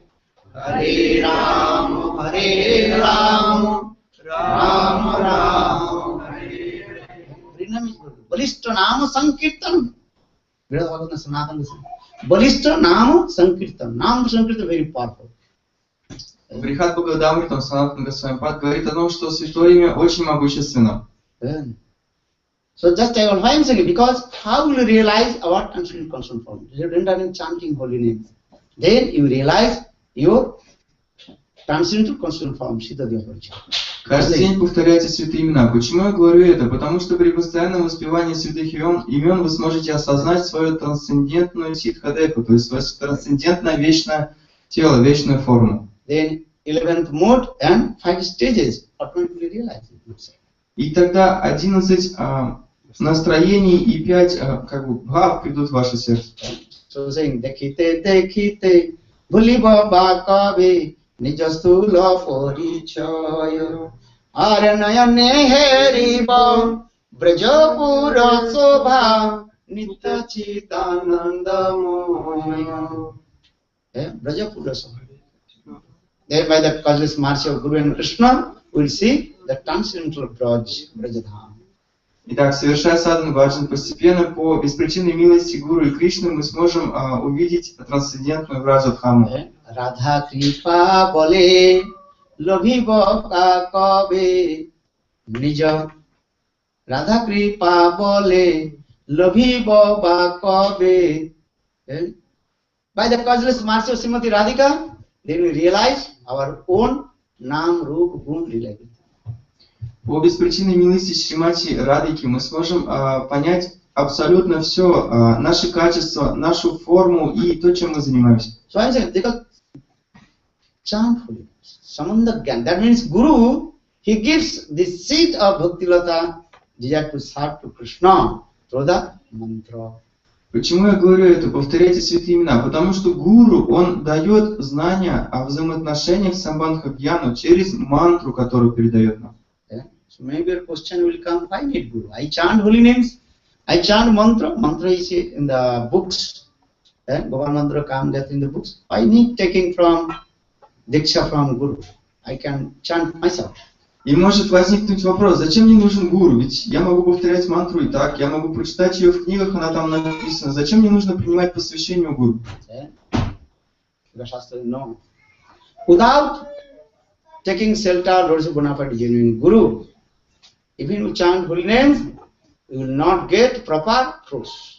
Speaker 2: Hare Ram, Hare Ram, Ram Ram, Hare Hare. Balishta Nama Sankirtan. Balishta Nama Sankirtan. Nama Sankirtan very powerful.
Speaker 6: Брихат Бхагавадамритам Санатана Госвамипад говорит о том, что святое имя очень могущественно.
Speaker 2: So just I will find saying, because how will you realize our transcendental constant form? You are chanting holy names. Then you realize your transcendental constant form, Siddha Dhyavaraja.
Speaker 6: Каждый день повторяйте святые имена. Почему я говорю это? Потому что при постоянном воспевании святых имен вы сможете осознать свою трансцендентную ситхадеку, то есть свое трансцендентное вечное тело, вечную форму.
Speaker 2: Then 11th mode and 5 stages automatically realize it.
Speaker 6: И тогда 11 настроений и 5 бхав придут в ваше сердце.
Speaker 2: So saying, Dekhite, Dekhite, Bhuliba Bhakabe, Nijastula Porichaya, Aranayane Heriba, Brajapura Sobha, Nitya Chitananda Moya. Brajapura Sobha. There by the causeless mercy of Guru and Krishna, we will see the transcendental Brajadham.
Speaker 6: Итак, совершая садхану бхаджан, постепенно по беспричинной милости Гуру и Кришны мы сможем увидеть трансцендентную Браджадхаму.
Speaker 2: Радха Крипа Боле Лобхиба Какабе Нижа. Радha Kripa Bole Lobhibo Bhakabe. By the causeless mercy of Srimati Radhika, then we realize our own Nam, Rup, Gun, Lila.
Speaker 6: По беспричинной милости Шримати Радхики мы сможем понять абсолютно все, наши качества, нашу форму и то, чем мы занимаемся.
Speaker 2: So I said, because chant holy, Samanda Gyan. That means Guru, he gives the seed of Bhaktilata, desire to serve to Krishna through the mantra.
Speaker 6: Почему я говорю это? Повторяйте святые имена. Потому что Гуру, он дает знания о взаимоотношениях с Самбандха-гьяну через мантру, которую передает нам.
Speaker 2: So maybe a question will come, why need Guru? I chant holy names, I chant mantra. Mantra is in the books. Bhavan mantra comes that in the books. I need taking from Diksha from Guru. I can chant myself.
Speaker 6: И может возникнуть вопрос, зачем мне нужен гуру? Ведь я могу повторять мантру и так, я могу прочитать ее в книгах, она там написана. Зачем мне нужно принимать посвящение у гуру?
Speaker 2: No. Without taking shelter, Lordship Bonafide genuine Guru, even you chant holy names, you will not get proper fruits.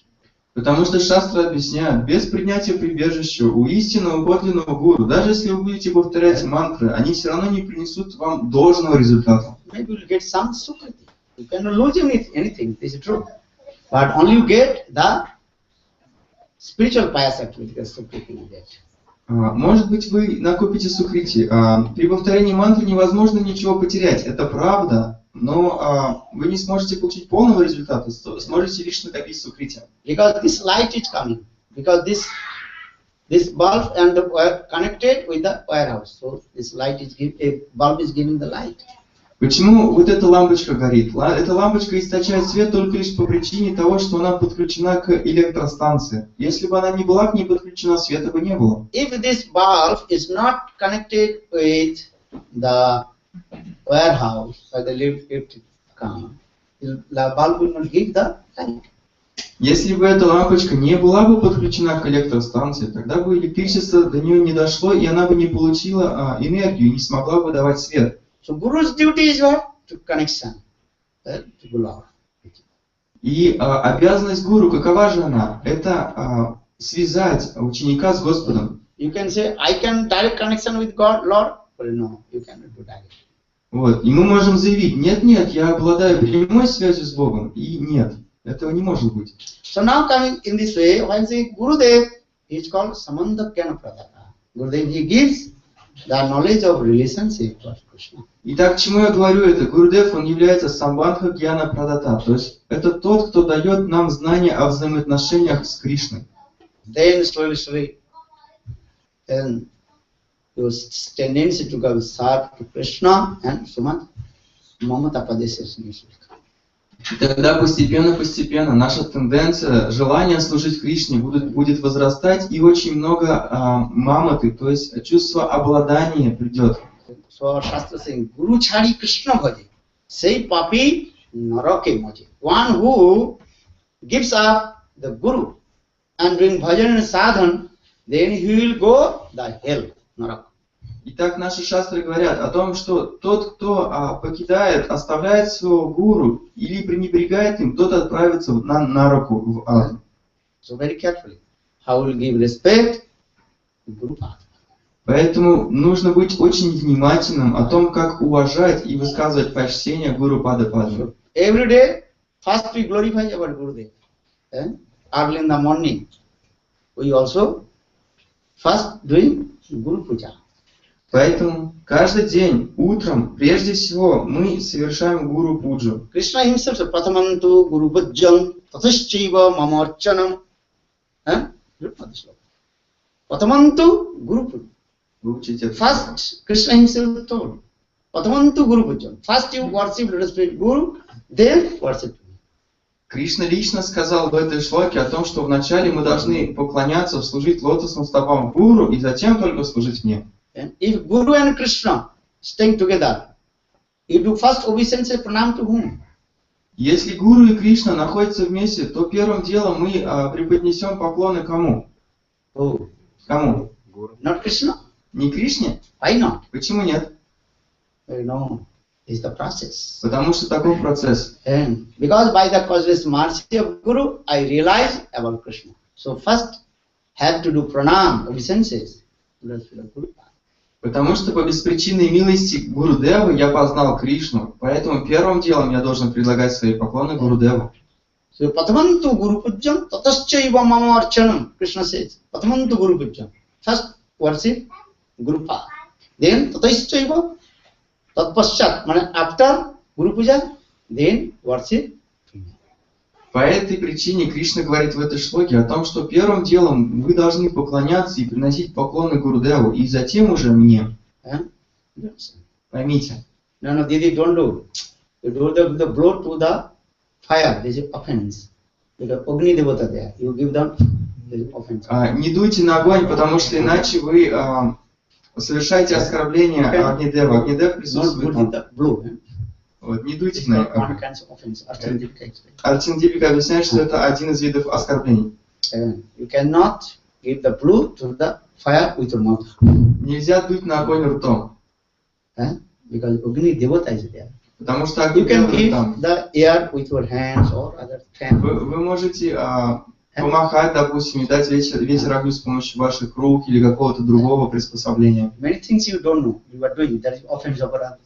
Speaker 6: Потому что шастры объясняют, без принятия прибежища у истинного подлинного гуру, даже если вы будете повторять мантры, они все равно не принесут вам должного результата.
Speaker 2: Maybe you will get some sukriti. You cannot lose anything, this is true. But only you get the spiritual pious activity, the sukriti you get.
Speaker 6: Может быть, вы накопите сукрити. При повторении мантры невозможно ничего потерять, это правда. Но вы не сможете получить полного результата, сможете лишь накопить сукрити.
Speaker 2: Because this light is coming, because this bulb and the wire connected with the warehouse, so this light is bulb is giving the light.
Speaker 6: Почему вот эта лампочка горит? Эта лампочка источает свет только лишь по причине того, что она подключена к электростанции. Если бы она не была к ней подключена, света бы не было.
Speaker 2: If this bulb is not connected with the warehouse by the electric car, the bulb will not give the light.
Speaker 6: Если бы эта лампочка не была бы подключена к электростанции, тогда бы электричество до нее не дошло, и она бы не получила энергию, не смогла бы давать свет.
Speaker 2: So Guru's duty is what? To connection to Guru.
Speaker 6: И обязанность гуру, какова же она? Это связать ученика с Господом.
Speaker 2: You can say, I can direct connection with God, Lord. Well, no, you cannot do direct.
Speaker 6: Вот. И мы можем заявить, нет, я обладаю прямой связью с Богом. И нет, этого не может быть.
Speaker 2: So now coming in this way, when say Gurudev, he is called Samandha-Pradaka. Gurudev, he gives the knowledge of relationship with Krishna.
Speaker 6: Итак, к чему я говорю это? Гурудев, он является Самбандха Гьяна Прадата. То есть это тот, кто дает нам знания о взаимоотношениях с Кришной.
Speaker 2: Then slowly, then your tendency to go serve to Krishna and so much Maмота Padesha.
Speaker 6: И тогда постепенно наша тенденция, желание служить Кришне будет возрастать, и очень много маматы, то есть чувство обладания придет.
Speaker 2: So our Shastra saying, Guru chari Krishna bhaje, say papi narake moje. One who gives up the Guru and doing bhajan and sadhan, then he will go the hell, narak.
Speaker 6: Итак, наши шастры говорят о том, что тот, кто покидает, оставляет своего гуру или пренебрегает им, тот отправится на руку в ад.
Speaker 2: So very carefully, how will give respect to Guru Path.
Speaker 6: Поэтому нужно быть очень внимательным о том, как уважать и высказывать почтение Гуру Пада Падма.
Speaker 2: Every day, first we glorify our Gurudev. Early in the morning, we also first doing Guru Puja.
Speaker 6: Поэтому каждый день, утром, прежде всего, мы совершаем Гуру Пуджу.
Speaker 2: Krishna himself said, Prathamantу Guru Bhajjan, Tathaschiva Mamarchanam. Prathamantу Guru Puja. First, Krishna himself told, Prathamanttu Guru Bhajjan. First you worship, respect Guru, then worship me.
Speaker 6: Кришна лично сказал в этой шлоке о том, что вначале мы должны поклоняться, служить лотосным стопам Гуру, и затем только служить мне.
Speaker 2: If Guru and Krishna staying together, you do first obeisance and pranam to whom?
Speaker 6: Если Гуру и Кришна находятся вместе, то первым делом мы преподнесем поклоны кому?
Speaker 2: Oh.
Speaker 6: Кому?
Speaker 2: Not Krishna.
Speaker 6: Не Кришне?
Speaker 2: Why not?
Speaker 6: Почему нет?
Speaker 2: No, it's the process.
Speaker 6: Потому что такой процесс.
Speaker 2: And because by the causeless mercy of Guru, I realize about Krishna. So first, have to do pranam, obeisances.
Speaker 6: Потому что по беспричинной милости Гурудевы я познал Кришну, поэтому первым делом я должен предлагать свои поклоны Гурудеву.
Speaker 2: So Patamantu Guru Pujjam, Tataschaiva Mama Archanam, Krishna says. Patamantu Guru Pujjam. First worship Guru Path. Then Tataschaiva, Tatpaschat, after Guru Puja, then worship.
Speaker 6: По этой причине Кришна говорит в этой шлоке о том, что первым делом вы должны поклоняться и приносить поклоны Гурудеву, и затем уже мне. Поймите.
Speaker 2: No, Didi, don't do. You do the blow to the fire, this is offense. Because Agni Devata there, you give them, this is offense.
Speaker 6: Не дуйте на огонь, потому что иначе вы совершаете оскорбление Агнидева. Агнидев присутствует там. Вот, не дуйте на огонь. Артиндипика объясняет, что это один из видов оскорблений.
Speaker 2: You cannot give the blow to the fire with your mouth.
Speaker 6: Нельзя дуть на огонь ртом.
Speaker 2: Because Agni Devata is there.
Speaker 6: Потому что
Speaker 2: You can
Speaker 6: Агнидев
Speaker 2: give
Speaker 6: там.
Speaker 2: the air with your hands or other hand.
Speaker 6: Вы можете помахать, допустим, и дать ветер огню с помощью ваших рук или какого-то другого приспособления.
Speaker 2: Many things you don't know, you are doing, that is offense of others.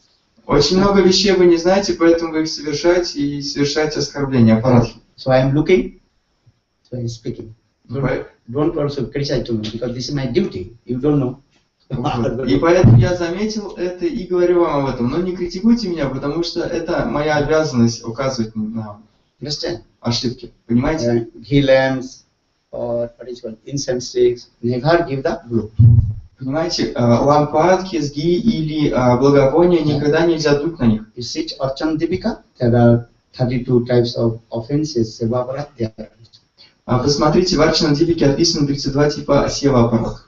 Speaker 6: Очень много вещей вы не знаете, поэтому вы их совершаете и совершаете оскорбление аппарата.
Speaker 2: So I am looking, so I am speaking. Don't also criticize to me because this is my duty. You don't know.
Speaker 6: И поэтому я заметил это и говорю вам об этом. Но не критикуйте меня, потому что это моя обязанность указывать на ошибки. Понимаете?
Speaker 2: Ghee lamps or what is called incense sticks, never give the blow.
Speaker 6: Понимаете, лампадки, сги или благовония никогда нельзя дуть на них.
Speaker 2: You see Archandipika, there are 32 types of offenses, Seva-вритти.
Speaker 6: Посмотрите, в Арчанадипике описано 32 типа сева-аппарат.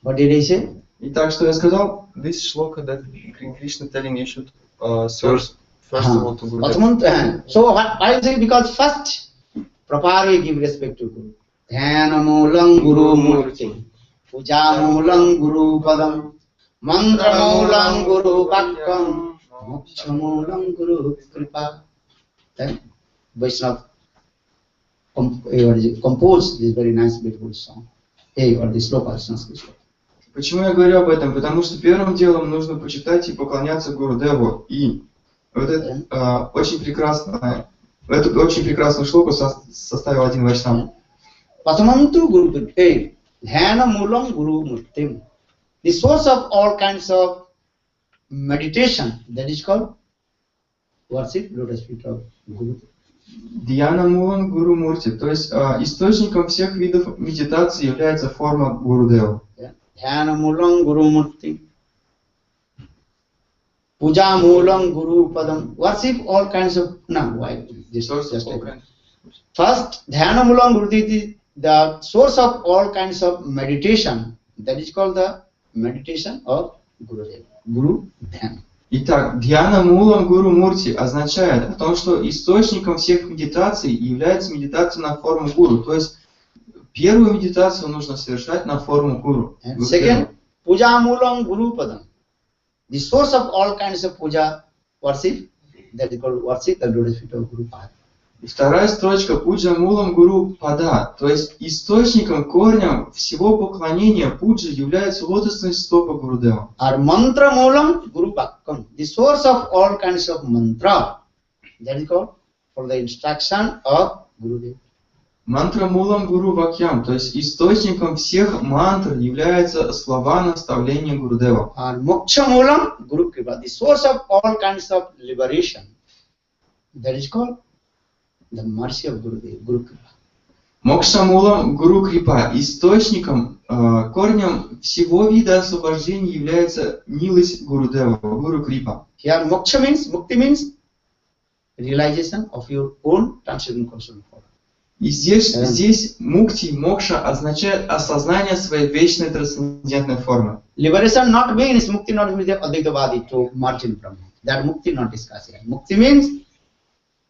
Speaker 2: What did I say?
Speaker 6: Итак, что я сказал?
Speaker 1: This shloka that Krishna telling you should first of all to Guru.
Speaker 2: So what I say, because first, properly give respect to Guru. Dhyanamoolam Guru Murti, Pujamoolam Guru Padam, Mantramoolam Guru Vakkam, Mokshamulam Guru Kripa. Then Vaishnava composed this very nice, beautiful song. Hey, or this sloka, Sanskrit sloka.
Speaker 6: Почему я говорю об этом? Потому что первым делом нужно почитать и поклоняться Гурудеву. И вот это очень прекрасное, эту очень прекрасную шлоку составил один вайшнав.
Speaker 2: Pasamantу Guru Kripa. Dhyana Mulam Guru Murtim. The source of all kinds of meditation, that is called worship, lotus feet of Guru.
Speaker 6: Дьяна Мулан Гуру Мурти. То есть источником всех видов медитации является форма Гурудева.
Speaker 2: Dhyana Mulam Guru Murti. Puja Mulam Guru Padam. Worship all kinds of, no, why? Just first, Dhyana Mulam Guru, the source of all kinds of meditation. That is called the meditation of Gurudev. Guru Dhyana.
Speaker 6: Итак, Дьяна Мулам Гуру Мурти означает о том, что источником всех медитаций является медитация на форму Гуру. То есть первую медитацию нужно совершать на форму Гуру.
Speaker 2: And second, Puja Mulam Guru Padam. The source of all kinds of puja, worship, that is called worship, the lotus feet of Guru Pada.
Speaker 6: И вторая строчка Пуджа Мулам Гуру Пада, то есть источником, корнем всего поклонения пуджи являются лотосные стопы Гурудева.
Speaker 2: Or mantra mulam Guru Bhakam, the source of all kinds of mantra, that is called for the instruction of Gurudev.
Speaker 6: Мантра Мулам Гуру Вакьям, то есть источником всех мантр являются слова наставления Гурудева.
Speaker 2: Or moksha mulam Guru Kripa, the source of all kinds of liberation, that is called the mercy of Gurudev, Guru Kripa.
Speaker 6: Мокша Мулам Гуру Крипа, источником, корнем всего вида освобождения является милость Гурудева, Гуру Крипа.
Speaker 2: Here moksha means, mukti means realization of your own transcendental consciousness.
Speaker 6: И здесь мукти, мокша означает осознание своей вечной трансцендентной формы.
Speaker 2: Liberation not means mukti, not means advaitavadi to merge in Brahma. That mukti not discussed here. Mukti means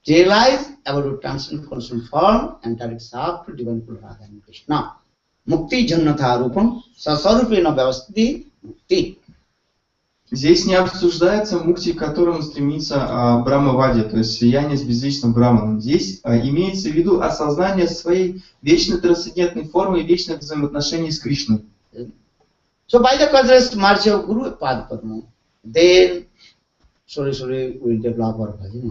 Speaker 2: realize about your transcendental consciousness form and direct self to divine Radha and Krishna. Mukti jannatha rupam sasarupena vyavastiti mukti.
Speaker 6: Здесь не обсуждается мукти, к которому стремится Брахмавади, то есть слияние с безличным Брахманом. Здесь имеется в виду осознание своей вечной трансцендентной формы и вечных взаимоотношений с Кришной.
Speaker 2: So by the conscious mercy of Guru Padma, then slowly we will develop our bhajan.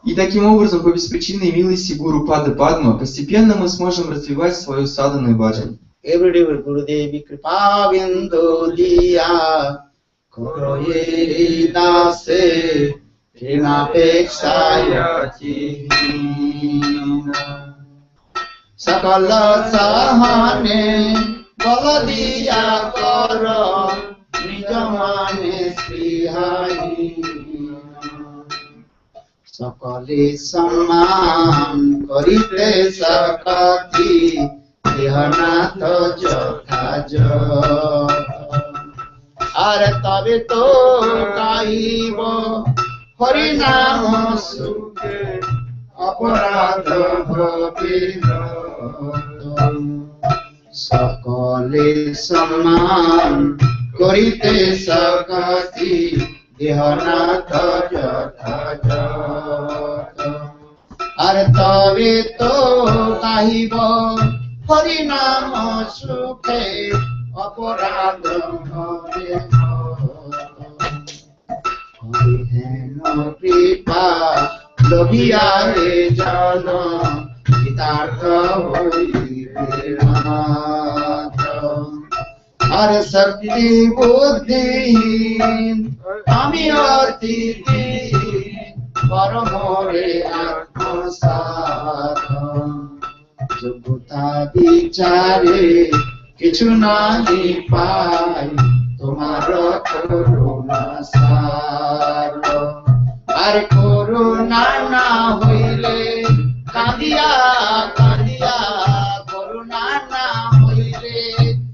Speaker 6: И таким образом, по беспричинной милости Гуру Пады Падма, постепенно мы сможем развивать свою садану и баджан.
Speaker 2: Every day with Guru Devi Kripa Bindu Diya Koroye Dase Prima Pekshayati Sakala Sahane Baladiya Koro Nijamane Srihari Sakale Saman Korite Sakati Dihanato Jothajo Are tabe to kaibo Harinamo Sukhe Aparadha Bhavido Sakale Saman Korite Sakati Dihanato Jothajo Are tabe to kaibo Harinamo Sukhe Aparadha Bhavido Hariheno Kripa Lobiya He Jana Hitartha Hoyi Vedanta Are Sakti Buddhi Ami Arti Paramore Atma Sadha Jogata Vichare Kichu nahi pai Tumhara koruna saro Are koruna na hoile Kandiya kandiya Koruna na hoile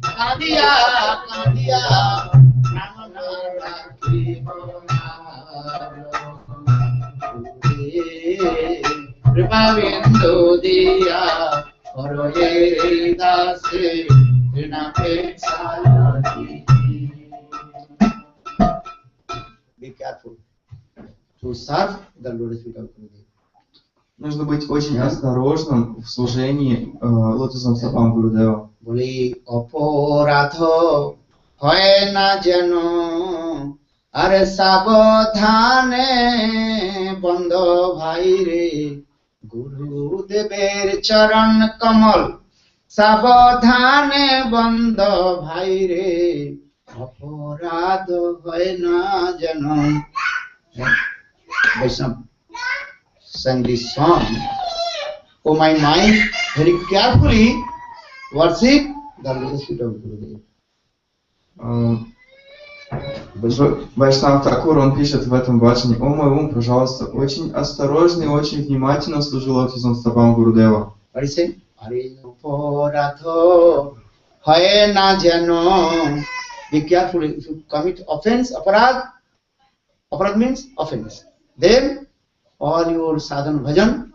Speaker 2: Kandiya kandiya Namana rakhi bonaro Kripa bindu diya Koroye dase Be careful. to serve the lotus feet of Gurudev.
Speaker 6: Нужно быть очень осторожным в служении лотосным стопам Гурудева.
Speaker 2: Boli aporatho hoy na jano are sabodhane bando bhai re Gurudever charan kamal sabodhane bando bhai re aporatho hoy na jano. Vaishnava sang this song. Oh my mind, very carefully worship the lotus feet of Gurudev.
Speaker 6: Вайшнав Такур, он пишет в этом баджане: «О мой ум, пожалуйста, очень осторожно и очень внимательно служи лотосным стопам Гурудева».
Speaker 2: What is it? Hare Poratho Haye na jano. Be careful if you commit offense, aparad. Aparad means offense. Then all your sadhana bhajan.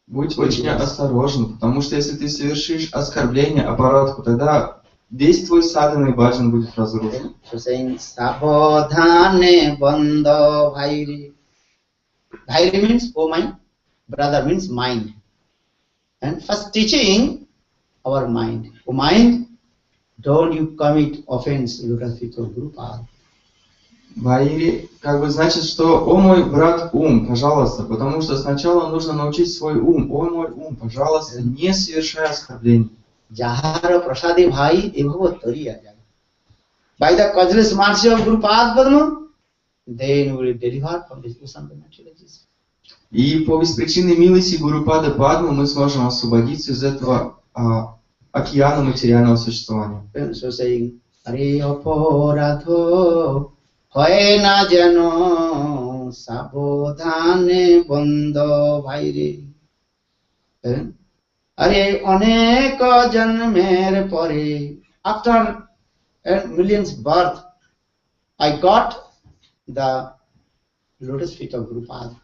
Speaker 6: Будь очень осторожен, потому что если ты совершишь оскорбление аппарату, тогда весь твой садхана и баджан будет разрушен.
Speaker 2: So saying sabodhane bando bhairi. Bhairi means oh my brother, means mind. And first teaching our mind. Oh mind, don't you commit offense to lotus feet of Gurupada.
Speaker 6: Вайри как бы значит, что «О мой брат ум, пожалуйста», потому что сначала нужно научить свой ум. «О мой ум, пожалуйста, не совершай оскорблений».
Speaker 2: Jahara prasadi bhai evavo toriya jai. By the causeless mercy of Gurupada Padma, then we will deliver from this ocean of material existence.
Speaker 6: И по беспричинной милости Гурупады Падмы мы сможем освободиться из этого океана материального существования.
Speaker 2: So saying, Hare Aporatho Hoye na jano sabodhane bando bhaire. Are oneko janmer pore. After millions birth, I got the lotus feet of Gurupada.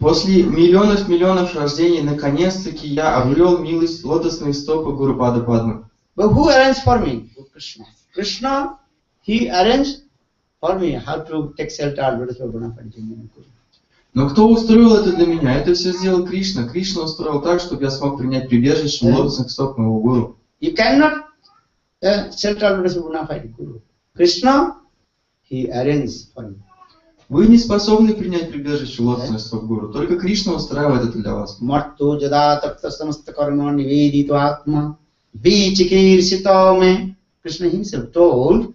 Speaker 6: После миллионов рождений, наконец-таки я обрел милость лотосные стопы Гурупады Падмы.
Speaker 2: But who arranged for me? Krishna. Krishna, he arranged for me how to take shelter of lotus feet of Gurupada.
Speaker 6: Но кто устроил это для меня? Это все сделал Кришна. Кришна устроил так, чтобы я смог принять прибежище в лотосных стоп моего гуру.
Speaker 2: You cannot shelter of lotus feet of Guru. Krishna, he arranged for me.
Speaker 6: Вы не способны принять прибежище в лотосных стоп гуру. Только Кришна устраивает это для вас.
Speaker 2: Marto jada takta samasta karma nivedito atma vichikirshito me. Krishna himself told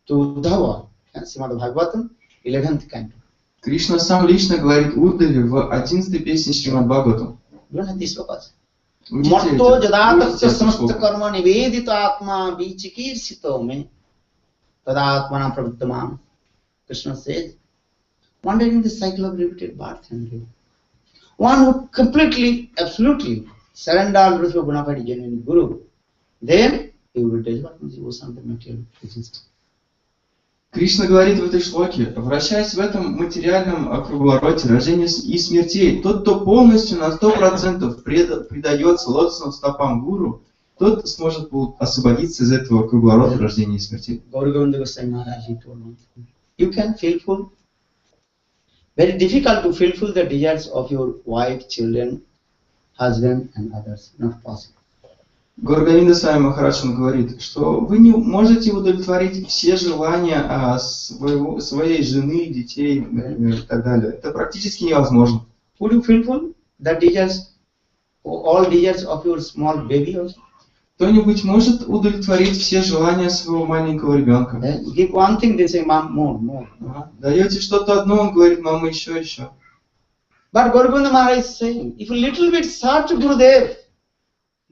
Speaker 2: to Uddhava, Srimad Bhagavatam, 11th canto.
Speaker 6: Кришна сам лично говорит Уддаве в 11-й песне Шримад Бхагаватам.
Speaker 2: You know this slokas. Marto jada takta samasta karma nivedito atma vichikirshito me tadatmana pravittamam. Krishna says, wondering the cycle of repeated birth and death. One who completely, absolutely surrender to bona fide genuine Guru, then he will deliver from the ocean of the material existence.
Speaker 6: Кришна говорит в этой шлоке: вращаясь в этом материальном круговороте рождения и смертей, тот, кто полностью на 100% предается лотосным стопам гуру, тот сможет освободиться из этого круговорота рождения и смерти.
Speaker 2: You can fulfill, very difficult to fulfill the desires of your wife, children, husband and others. Not possible.
Speaker 6: Гуру-Говинда с вами Махарадж говорит, что вы не можете удовлетворить все желания своей жены, детей и так далее. Это практически невозможно.
Speaker 2: Would you fulfill the desires, all desires of your small baby also?
Speaker 6: Кто-нибудь может удовлетворить все желания своего маленького ребенка?
Speaker 2: Give one thing, they say, Mom, more.
Speaker 6: Даете что-то одно, он говорит: мама, еще.
Speaker 2: But Guru-Govinda Maharaj is saying, if a little bit serve to Gurudev,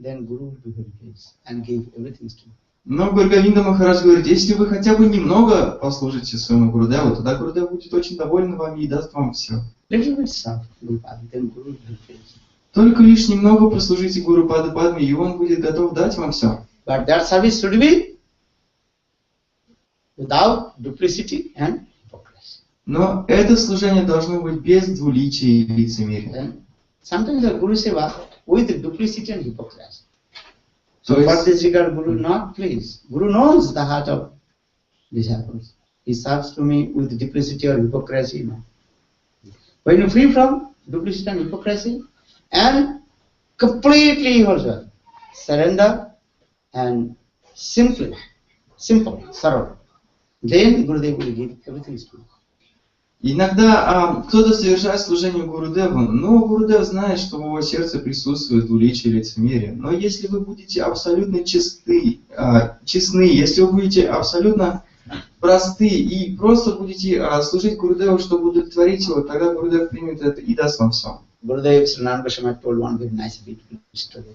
Speaker 2: then Guru will be very pleased and give everything to you.
Speaker 6: Но Гуру-Говинда Махарадж говорит: если вы хотя бы немного послужите своему Гурудеву, тогда Гурудев будет очень доволен вами и даст вам все.
Speaker 2: Little bit serve Gurupada, then Guru will be pleased.
Speaker 6: Только лишь немного послужите Гурупады Падме, и он будет готов дать вам все.
Speaker 2: But that service should be without duplicity and hypocrisy.
Speaker 6: Но это служение должно быть без двуличия и лицемерия.
Speaker 2: Sometimes the Guru Seva with duplicity and hypocrisy.
Speaker 6: So
Speaker 2: for this regard, Guru not pleased. Guru knows the heart of disciples. he serves to me with duplicity or hypocrisy. No. When you free from duplicity and hypocrisy and completely yourself, surrender and simple, thorough, then Gurudev will give everything to you.
Speaker 6: Иногда кто-то совершает служение Гурудеву, но Гурудев знает, что в его сердце присутствует двуличие и лицемерие. Но если вы будете абсолютно честны, если вы будете абсолютно просты и просто будете служить Гурудеву, чтобы удовлетворить его, тогда Гурудев примет это и даст вам все.
Speaker 2: Gurudev Srila Goswami told one very nice beautiful story.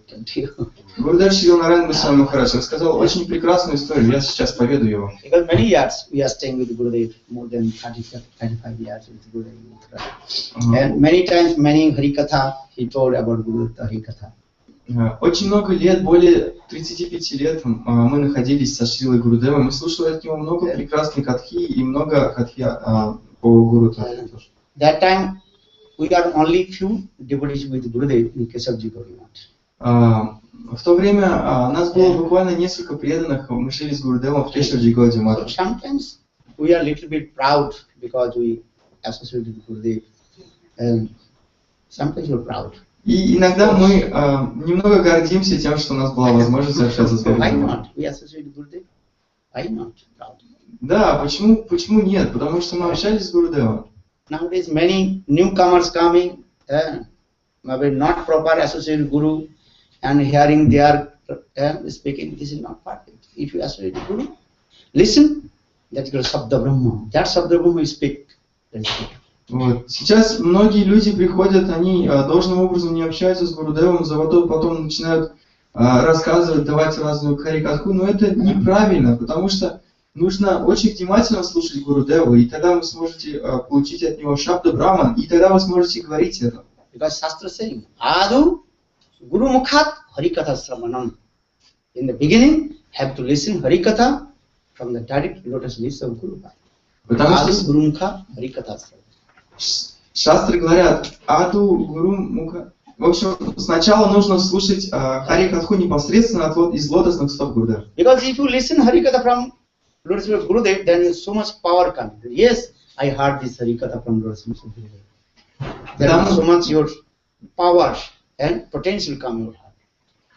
Speaker 6: Гурудев Шрила Нарайана Госвами Махарадж рассказал очень прекрасную историю, я сейчас поведу его.
Speaker 2: Because many years we are staying with Gurudev, more than 35 years with Gurudev. And many times, many Harikatha, he told about Guru-tаттва Harikatha.
Speaker 6: Очень много лет, более 35 лет мы находились со Шрилой Гурудевом, мы слушали от него много прекрасной катхи и много катхи по Гуру-таттве.
Speaker 2: That time we are only few devotees with Gurudev in Kesavji Gaurimat.
Speaker 6: В то время нас было буквально несколько преданных, мы жили с Гурудевом в Кешавджи Гаудимат.
Speaker 2: So sometimes we are a little bit proud because we associate with Gurudev, and sometimes we are proud.
Speaker 6: И иногда мы немного гордимся тем, что у нас была возможность общаться с
Speaker 2: Why
Speaker 6: Гурудевом.
Speaker 2: not? We associate with Gurudev. Why not? Proud.
Speaker 6: Да, почему нет? Потому что мы общались с Гурудевом.
Speaker 2: Nowadays, many newcomers coming, maybe not proper associate Guru, and hearing their speaking, this is not perfect. If you associate with Guru, listen, that's your Sabda Brahma. That Sabda Brahma you speak.
Speaker 6: Вот. Сейчас многие люди приходят, они должным образом не общаются с Гурудевом, потом начинают рассказывать, давать разную харикатху, но это неправильно, потому что нужно очень внимательно слушать Гурудева, и тогда вы сможете получить от него шабда Брахман, и тогда вы сможете говорить это.
Speaker 2: Because Shastra saying, Adu Guru Mukhat Harikatha Sravanam. In the beginning, have to listen Harikatha from the direct lotus lips of Guru.
Speaker 6: Потому
Speaker 2: Adu
Speaker 6: что
Speaker 2: Guru Mukha Harikatha Sravanam.
Speaker 6: шастры говорят, Аду Гуру Мука. В общем, сначала нужно слушать харикатху непосредственно из лотосных стоп Гурудева.
Speaker 2: Because if you listen Harikatha from Lotus lips of Gurudev, then so much power comes. Yes, I heard this Harikatha from Lotus lips of Gurudev. Then so much your power and potential come in your heart.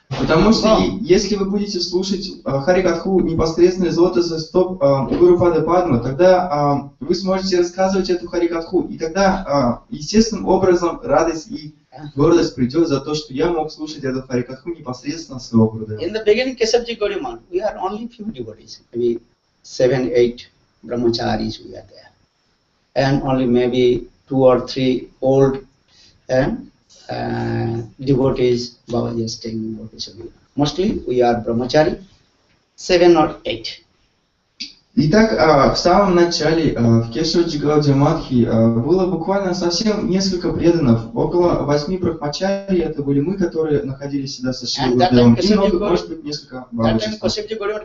Speaker 6: Потому что если вы будете слушать харикатху непосредственно из лотосных стоп Гуру Пада Падма, тогда вы сможете рассказывать эту харикатху, и тогда естественным образом радость и гордость придет за то, что я мог слушать эту харикатху непосредственно своего Гурудева.
Speaker 2: In the beginning, Kesavji Gauriman, we are only few devotees, maybe 7-8 brahmacharis we are there, and only maybe 2 or 3 old devotees, Babaji is staying devotees. Mostly we are brahmachari, 7 or 8.
Speaker 6: Итак, в самом начале в Кешаваджи Гаудиматхи было буквально совсем несколько преданных, около 8 брахмачари, это были мы, которые находились всегда со Шри Гурудевом, и много, может быть, несколько бабочек.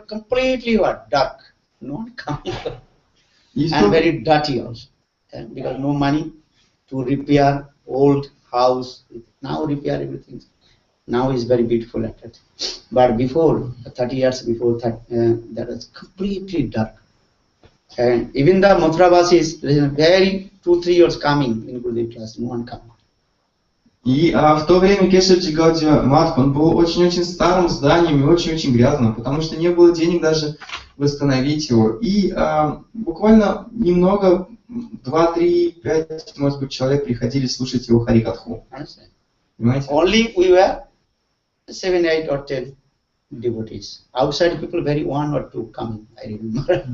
Speaker 2: Completely dark, not coming, and very dirty also, because no money to repair old house. Now repair everything. Now is very beautiful at that. But before, 30 years before, that was completely dark. And even the Mathuravasis, very 2-3 years coming in Gurudev class, no one coming.
Speaker 6: И в то время Кешаваджи Гаудиматх, он был очень-очень старым зданием и очень-очень грязным, потому что не было денег даже восстановить его. И буквально немного, 2, 3, 5, может быть, человек приходили слушать его харикатху. Понимаете?
Speaker 2: Only we were 7, 8 or 10 devotees. Outside people, very 1 or 2 coming, I remember.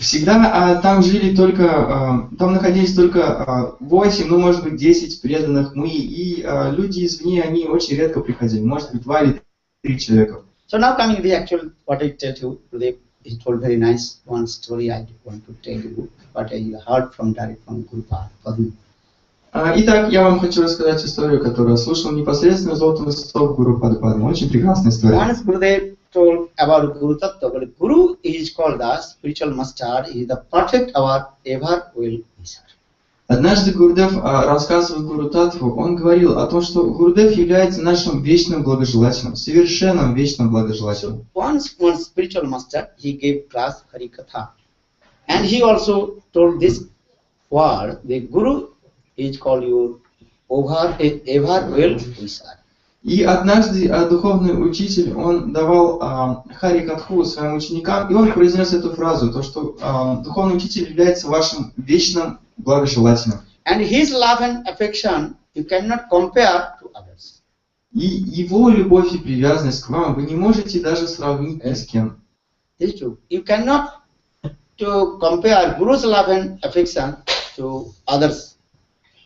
Speaker 6: Всегда там жили только, там находились только 8, ну может быть 10 преданных мы, и люди извне, они очень редко приходили, может быть 2 или 3 человека.
Speaker 2: So now coming to the actual, what I tell you today, he told very nice one story I want to tell you, what I heard from direct from Guru Padma.
Speaker 6: Итак, я вам хочу рассказать историю, которую я слушал непосредственно из золотого стоп Гуру Пада Падма. Очень прекрасная история.
Speaker 2: Once Gurudev told about Guru-tаттva, but Guru is called the spiritual master, he is the perfect our ever will be.
Speaker 6: Однажды Гурудев, рассказывая Гуру-таттву, он говорил о том, что Гурудев является нашим вечным благожелателем, совершенным вечным благожелателем.
Speaker 2: Once one spiritual master, he gave class Harikatha. And he also told this word, the Guru is called your ever well wisher.
Speaker 6: И однажды духовный учитель, он давал хари-катху своим ученикам, и он произнес эту фразу, то, что духовный учитель является вашим вечным благожелателем.
Speaker 2: And his love and affection you cannot compare to others.
Speaker 6: И его любовь и привязанность к вам вы не можете даже сравнить ни с кем.
Speaker 2: This is true. You cannot to compare Guru's love and affection to others'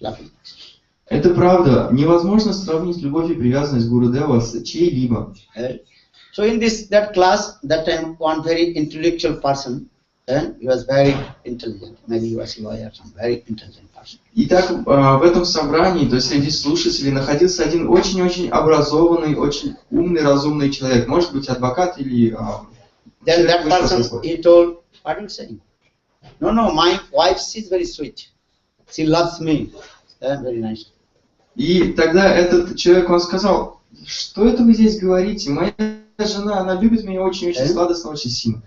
Speaker 2: love and affection.
Speaker 6: Это правда. Невозможно сравнить любовь и привязанность Гурудева с чьей-либо.
Speaker 2: So in that class, that time one very intellectual person, he was very intelligent. Maybe he was a lawyer, some very intelligent person.
Speaker 6: Итак, в этом собрании, то есть среди слушателей, находился один очень-очень образованный, очень умный, разумный человек. Может быть, адвокат или...
Speaker 2: Then that person, he told, what are you saying? No, my wife, she's very sweet. She loves me very nice.
Speaker 6: И тогда этот человек, он сказал, что это вы здесь говорите? Моя жена, она любит меня очень-очень сладостно, очень сильно.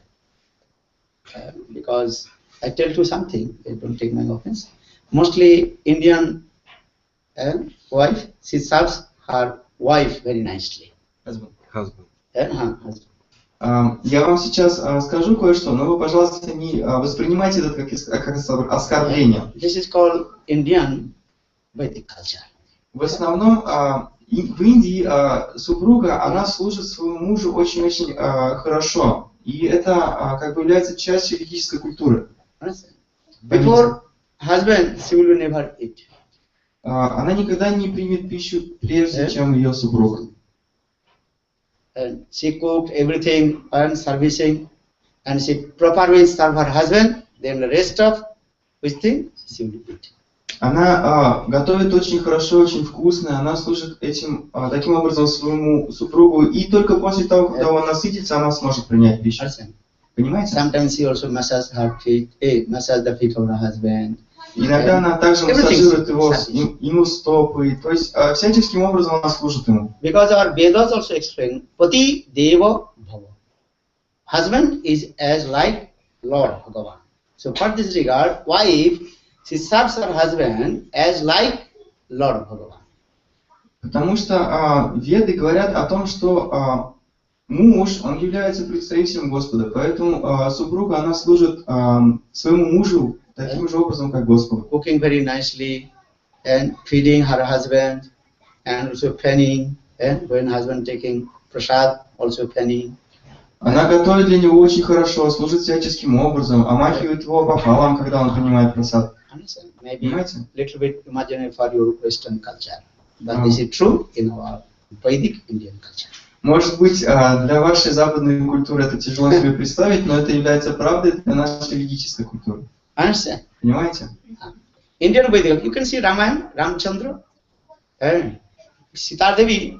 Speaker 2: Because I tell you something, don't take my offense. Mostly Indian wife, she serves her wife very nicely.
Speaker 1: Husband.
Speaker 2: Husband.
Speaker 6: Я вам сейчас скажу кое-что, но вы, пожалуйста, не воспринимайте это как оскорбление.
Speaker 2: This is called Indian Vedic culture.
Speaker 6: В основном в Индии супруга, она служит своему мужу очень-очень хорошо. И это как бы является частью ведической культуры.
Speaker 2: Before husband, she will never eat.
Speaker 6: Она никогда не примет пищу прежде, чем ее супруг.
Speaker 2: And she cooked everything and servicing, and she properly serve her husband. Then the rest of which thing she will eat.
Speaker 6: Она готовит очень хорошо, очень вкусно, она служит таким образом своему супругу, и только после того, когда он насытится, она сможет принять пищу. Понимаете?
Speaker 2: Sometimes she also massages her feet, massage the feet of her husband.
Speaker 6: Иногда она также массажирует ему стопы, то есть всяческим образом она служит ему.
Speaker 2: Because our Vedas also explain, Pati Deva Bhava. Husband is as like Lord Bhagavan. So for this regard, wife, she serves her husband as like Lord Bhagavan.
Speaker 6: Потому что Веды говорят о том, что муж, он является представителем Господа, поэтому супруга, она служит своему мужу таким же образом, как Господу.
Speaker 2: Cooking very nicely and feeding her husband and also fanning, and when husband taking prasad, also fanning.
Speaker 6: Она готовит для него очень хорошо, служит всяческим образом, омахивает его пополам, когда он принимает просад.
Speaker 2: Maybe a little bit imaginary for your Western culture, but this is true in our Vedic Indian culture.
Speaker 6: Может быть, для вашей западной культуры это тяжело себе представить, но это является правдой для нашей ведической культуры.
Speaker 2: Understand?
Speaker 6: Понимаете?
Speaker 2: Indian Vedic, you can see Ramayana, Ramachandra, Sita Devi,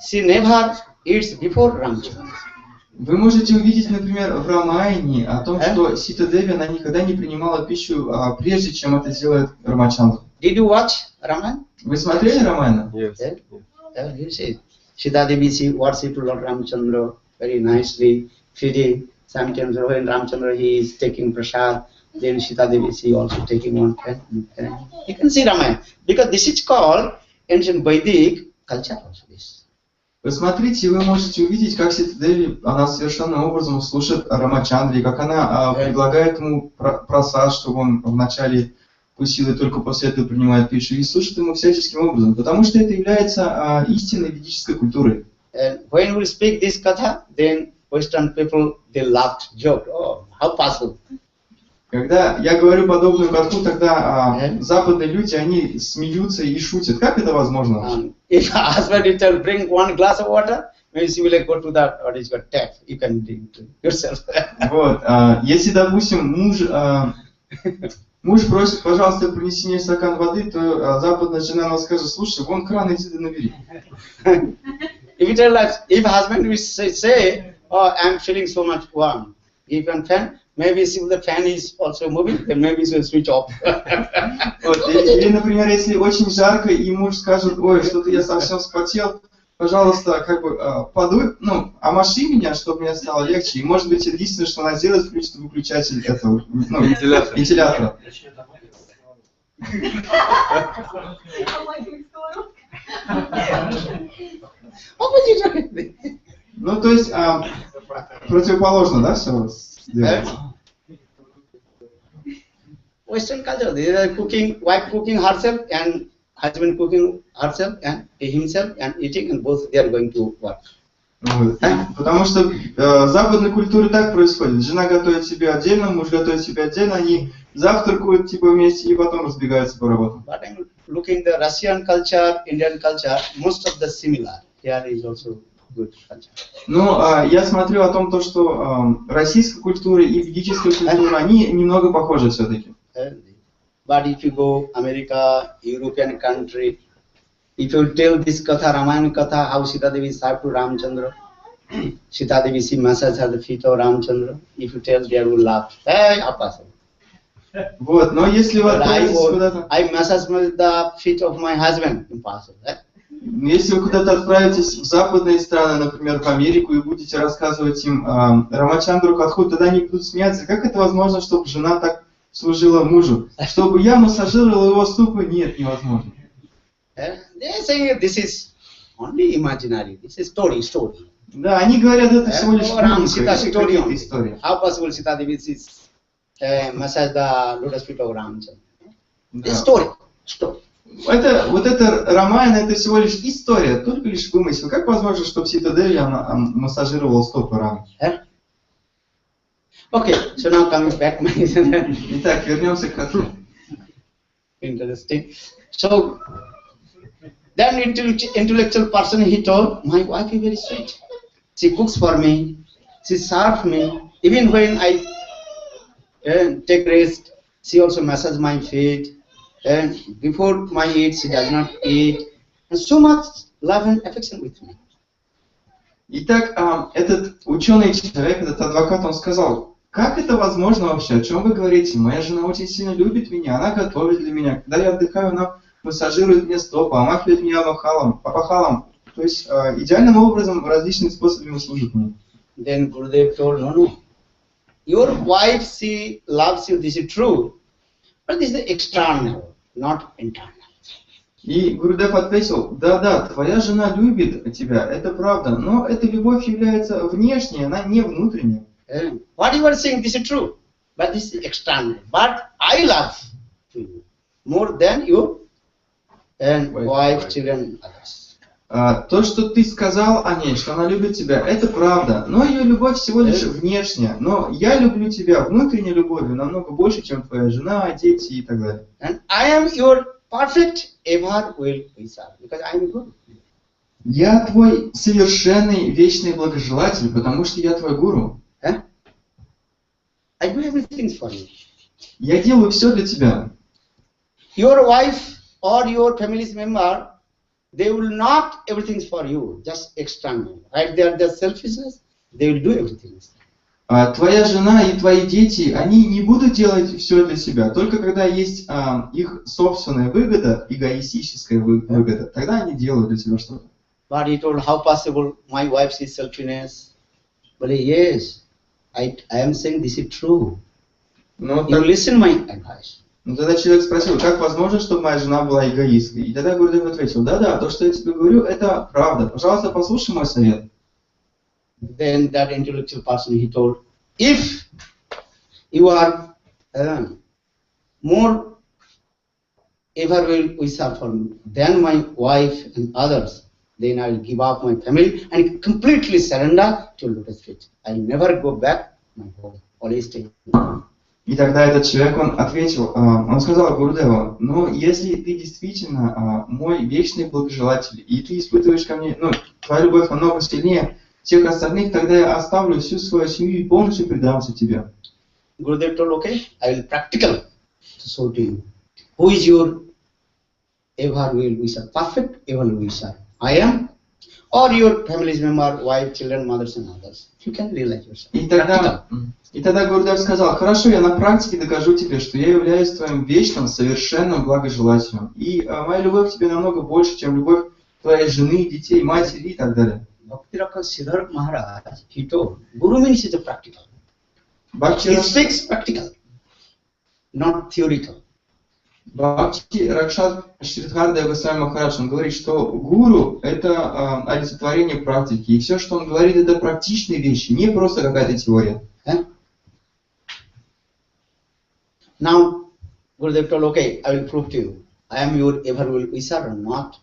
Speaker 2: she never eats before Ramachandra.
Speaker 6: Вы можете увидеть, например, в Рамаяне о том, что Сита Деви, она никогда не принимала пищу, прежде чем это сделает Рамачандра.
Speaker 2: Did you watch Ramayana?
Speaker 6: Вы смотрели Рамаяна?
Speaker 1: Yes.
Speaker 2: You see, Sita Devi, she worshipped Lord Ramachandra very nicely, feeding. Sometimes when Ramachandra he is taking prasad, then Sita Devi she also taking one pan. You can see Ramayana because this is called ancient Vedic culture also. This.
Speaker 6: Посмотрите, вы можете увидеть, как Сита Деви, она совершенным образом слушает Рамачандре, как она предлагает ему просад, чтобы он вначале вкусил и только после этого принимает пищу, и слушает ему всяческим образом, потому что это является истинной ведической культурой.
Speaker 2: When we speak this katha, then Western people they laughed, joked, oh, how possible?
Speaker 6: Когда я говорю подобную катху, тогда западные люди, они смеются и шутят. Как это возможно?
Speaker 2: If a husband will bring one glass of water, maybe she will go to that or is got tap. You can drink yourself.
Speaker 6: Вот, если, допустим, муж просит, пожалуйста, принеси мне стакан воды, то западная жена нам скажет, слушай, вон кран, иди да набери.
Speaker 2: If you tell us, if husband will say, oh, I'm feeling so much warm, give him fan. Maybe if the fan is also moving, then maybe it will switch off.
Speaker 6: Вот, или, например, если очень жарко, и муж скажет, ой, что-то я совсем вспотел, пожалуйста, как бы подуй, омаши меня, чтобы мне стало легче. И может быть, единственное, что она сделает, включит выключатель этого, вентилятора. Ну, то есть, противоположно, да, все сделать?
Speaker 2: Western culture, they are cooking, wife cooking herself and husband cooking herself and himself and eating, and both they are going to work.
Speaker 6: Потому что в западной культуре так происходит. Жена готовит себе отдельно, муж готовит себе отдельно, они завтракают типа вместе и потом разбегаются по работам.
Speaker 2: But I'm looking the Russian culture, Indian culture, most of the similar. Here is also good culture.
Speaker 6: Ну, я смотрю о том, что российская культура и ведическая культура, они немного похожи все-таки.
Speaker 2: But if you go America, European country, if you tell this katha, Ramayana katha, how Sita Devi served to Ramachandra, Sita Devi she massaged her the feet of Ramachandra. If you tell, they will laugh. Hey, impossible.
Speaker 6: Вот, но если вы отправитесь куда-то...
Speaker 2: I massage the feet of my husband. Impossible.
Speaker 6: Если вы куда-то отправитесь в западные страны, например, в Америку, и будете рассказывать им Рамачандру катху, тогда они будут смеяться. Как это возможно, чтобы жена так служила мужу? Чтобы я массажировал его стопы? Нет, невозможно.
Speaker 2: They are saying this is only imaginary. This is story.
Speaker 6: Да, они говорят, это всего лишь история.
Speaker 2: How possible Sita Devi massage the lotus feet of Ramachandra? This story.
Speaker 6: Это Рамаяна, это всего лишь история, только лишь вымысел. Как возможно, чтобы Сита Деви массажировала стопы Рамы?
Speaker 2: Okay, so now coming back.
Speaker 6: Итак, вернемся к катхе.
Speaker 2: Interesting. So, that intellectual person, he told, my wife is very sweet. She cooks for me. She serves me. Even when I take rest, she also massages my feet. And before my eat, she does not eat. And so much love and affection with me.
Speaker 6: Итак, этот ученый человек, этот адвокат, он сказал, как это возможно вообще? О чем вы говорите? Моя жена очень сильно любит меня, она готовит для меня. Когда я отдыхаю, она массажирует мне стопы, омахивает меня пахалом. То есть идеальным образом, различными способами служит мне.
Speaker 2: Then Gurudev told, no. Your wife, she loves you, this is true. But this is external, not internal.
Speaker 6: И Гурудев ответил, да, твоя жена любит тебя, это правда, но эта любовь является внешней, она не внутренняя.
Speaker 2: What you are saying, this is true, but this is external. But I love you more than you and wife, children, others.
Speaker 6: То, что ты сказал о ней, что она любит тебя, это правда, но ее любовь всего лишь внешняя. Но я люблю тебя внутренней любовью намного больше, чем твоя жена, дети и так далее.
Speaker 2: And I am your perfect ever will be served, because I am good.
Speaker 6: Я твой совершенный вечный благожелатель, потому что я твой гуру.
Speaker 2: I do everything for you.
Speaker 6: Я делаю все для тебя.
Speaker 2: Your wife or your family's member, they will not everything for you, just external. Right? They are the selfishness, they will do everything.
Speaker 6: Твоя жена и твои дети, они не будут делать все для себя. Только когда есть их собственная выгода, эгоистическая выгода, тогда они делают для тебя что-то.
Speaker 2: But he told, how possible my wife's selfishness? But yes, I am saying this is true. You listen my advice.
Speaker 6: Ну тогда человек спросил, как возможно, чтобы моя жена была эгоисткой? И тогда Гурудев ответил, да, то, что я тебе говорю, это правда. Пожалуйста, послушай мой совет.
Speaker 2: Then that intellectual person, he told, if you are more ever will serve for me than my wife and others, then I will give up my family and completely surrender to lotus feet. I never go back my home, always stay.
Speaker 6: И тогда этот человек, он ответил, он сказал Гурудеву, ну, если ты действительно мой вечный благожелатель, и ты испытываешь ко мне, твоя любовь намного сильнее всех остальных, тогда я оставлю всю свою семью и полностью предамся тебе.
Speaker 2: Gurudev told, okay, I will practical to show to you. Who is your ever will wisher? Perfect ever wisher. I am, or your family's member, wife, children, mothers and others. You can realize yourself.
Speaker 6: И тогда Гурудев сказал, хорошо, я на практике докажу тебе, что я являюсь твоим вечным, совершенным благожелателем. И моя любовь к тебе намного больше, чем любовь твоей жены, детей, матери и так далее.
Speaker 2: Bhakti-raka Maharaj, he told, Guru means is a practical.
Speaker 6: Бхакти
Speaker 2: He speaks practical, not theoretical.
Speaker 6: Ракшат Шридхарда Госвами Махарадж, он говорит, что гуру — это олицетворение практики. И все, что он говорит, это практичные вещи, не просто какая-то теория.
Speaker 2: Now, Gurudev told, okay, I will prove to you. I am your ever will wisher or not.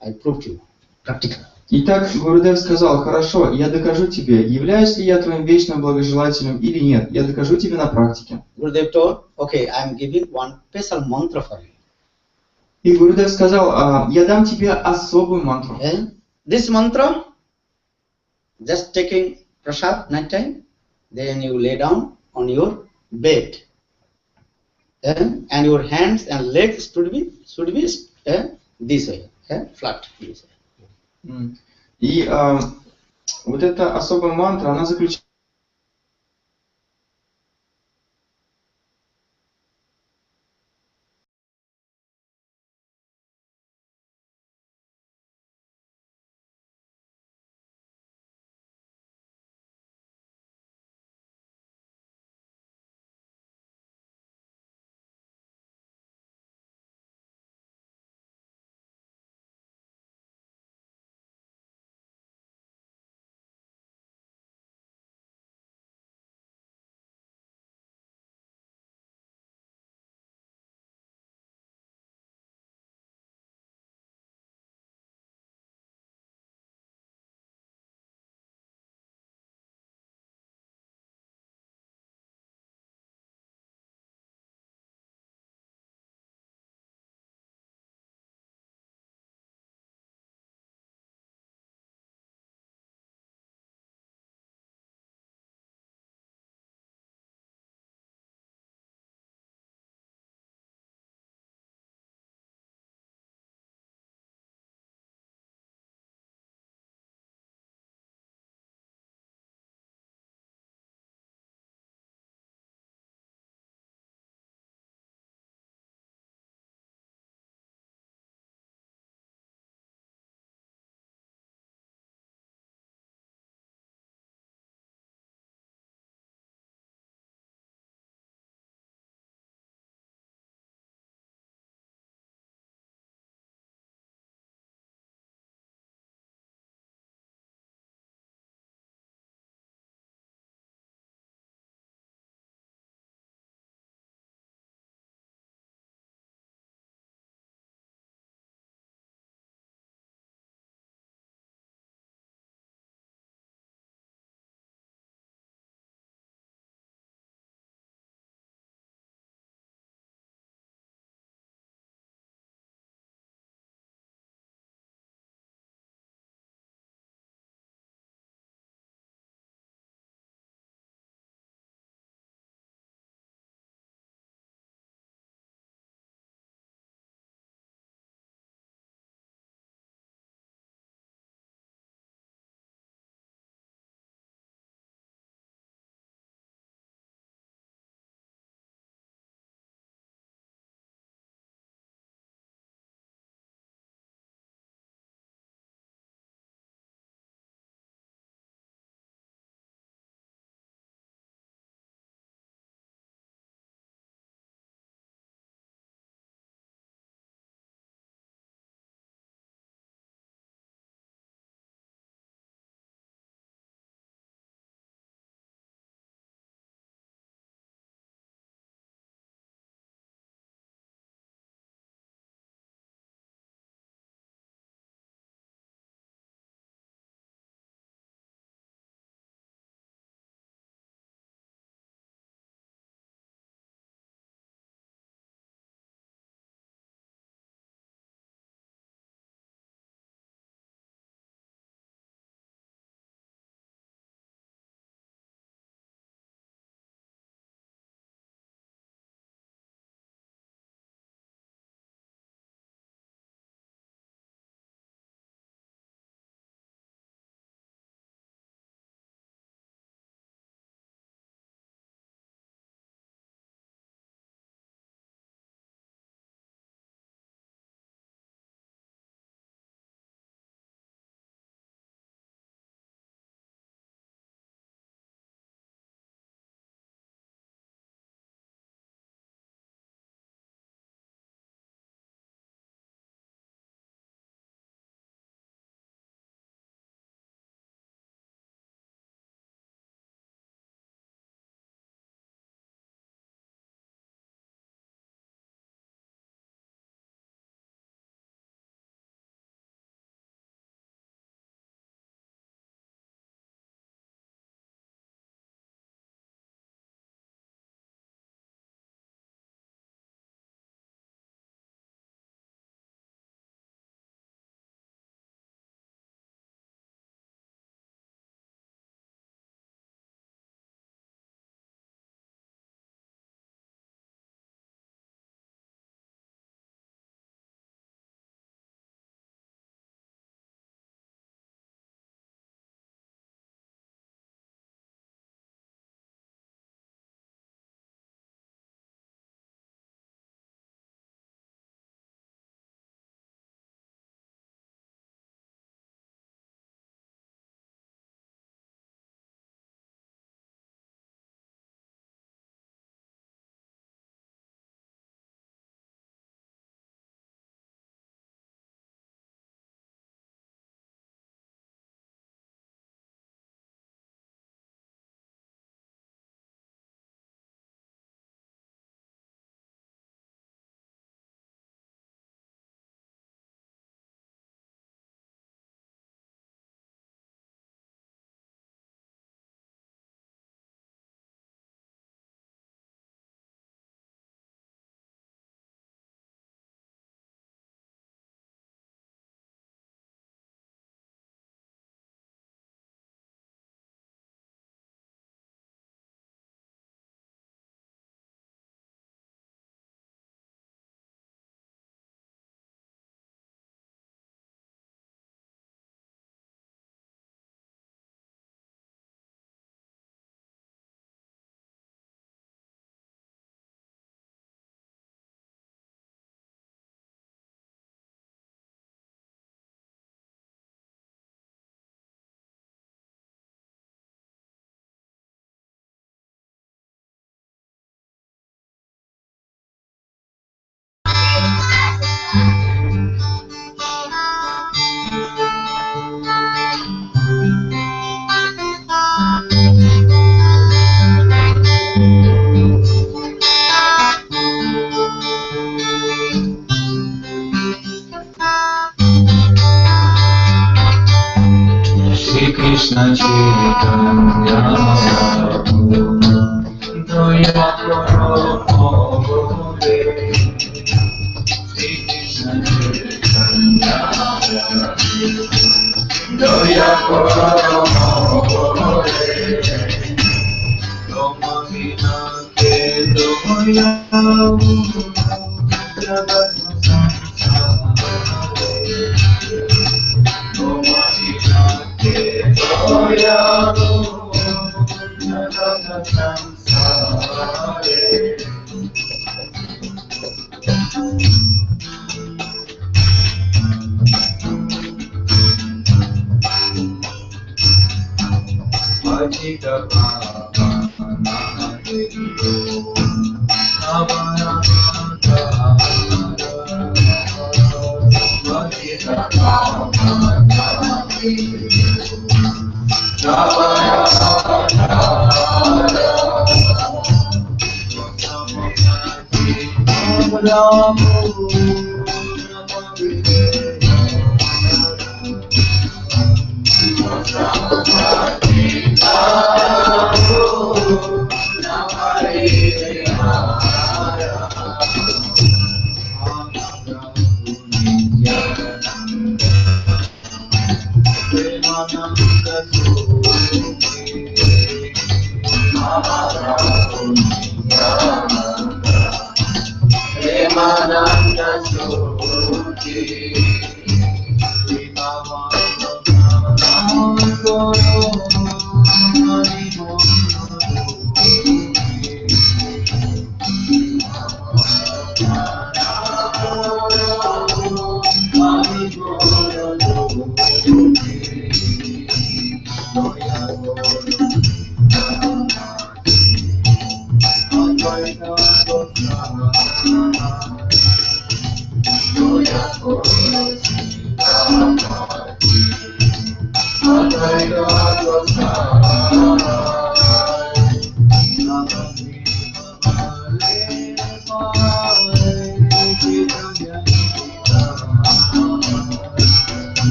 Speaker 2: I prove to you. Practical.
Speaker 6: Итак, Гурудев сказал, хорошо, я докажу тебе, являюсь ли я твоим вечным благожелателем или нет. Я докажу тебе на практике.
Speaker 2: Gurudev told, okay, I am giving one special mantra for you.
Speaker 6: И Гурудев сказал, я дам тебе особую мантру.
Speaker 2: This mantra, just taking prasad night time, then you lay down on your bed. And your hands and legs should be this way, flat this way.
Speaker 6: И вот эта особая мантра, она заключается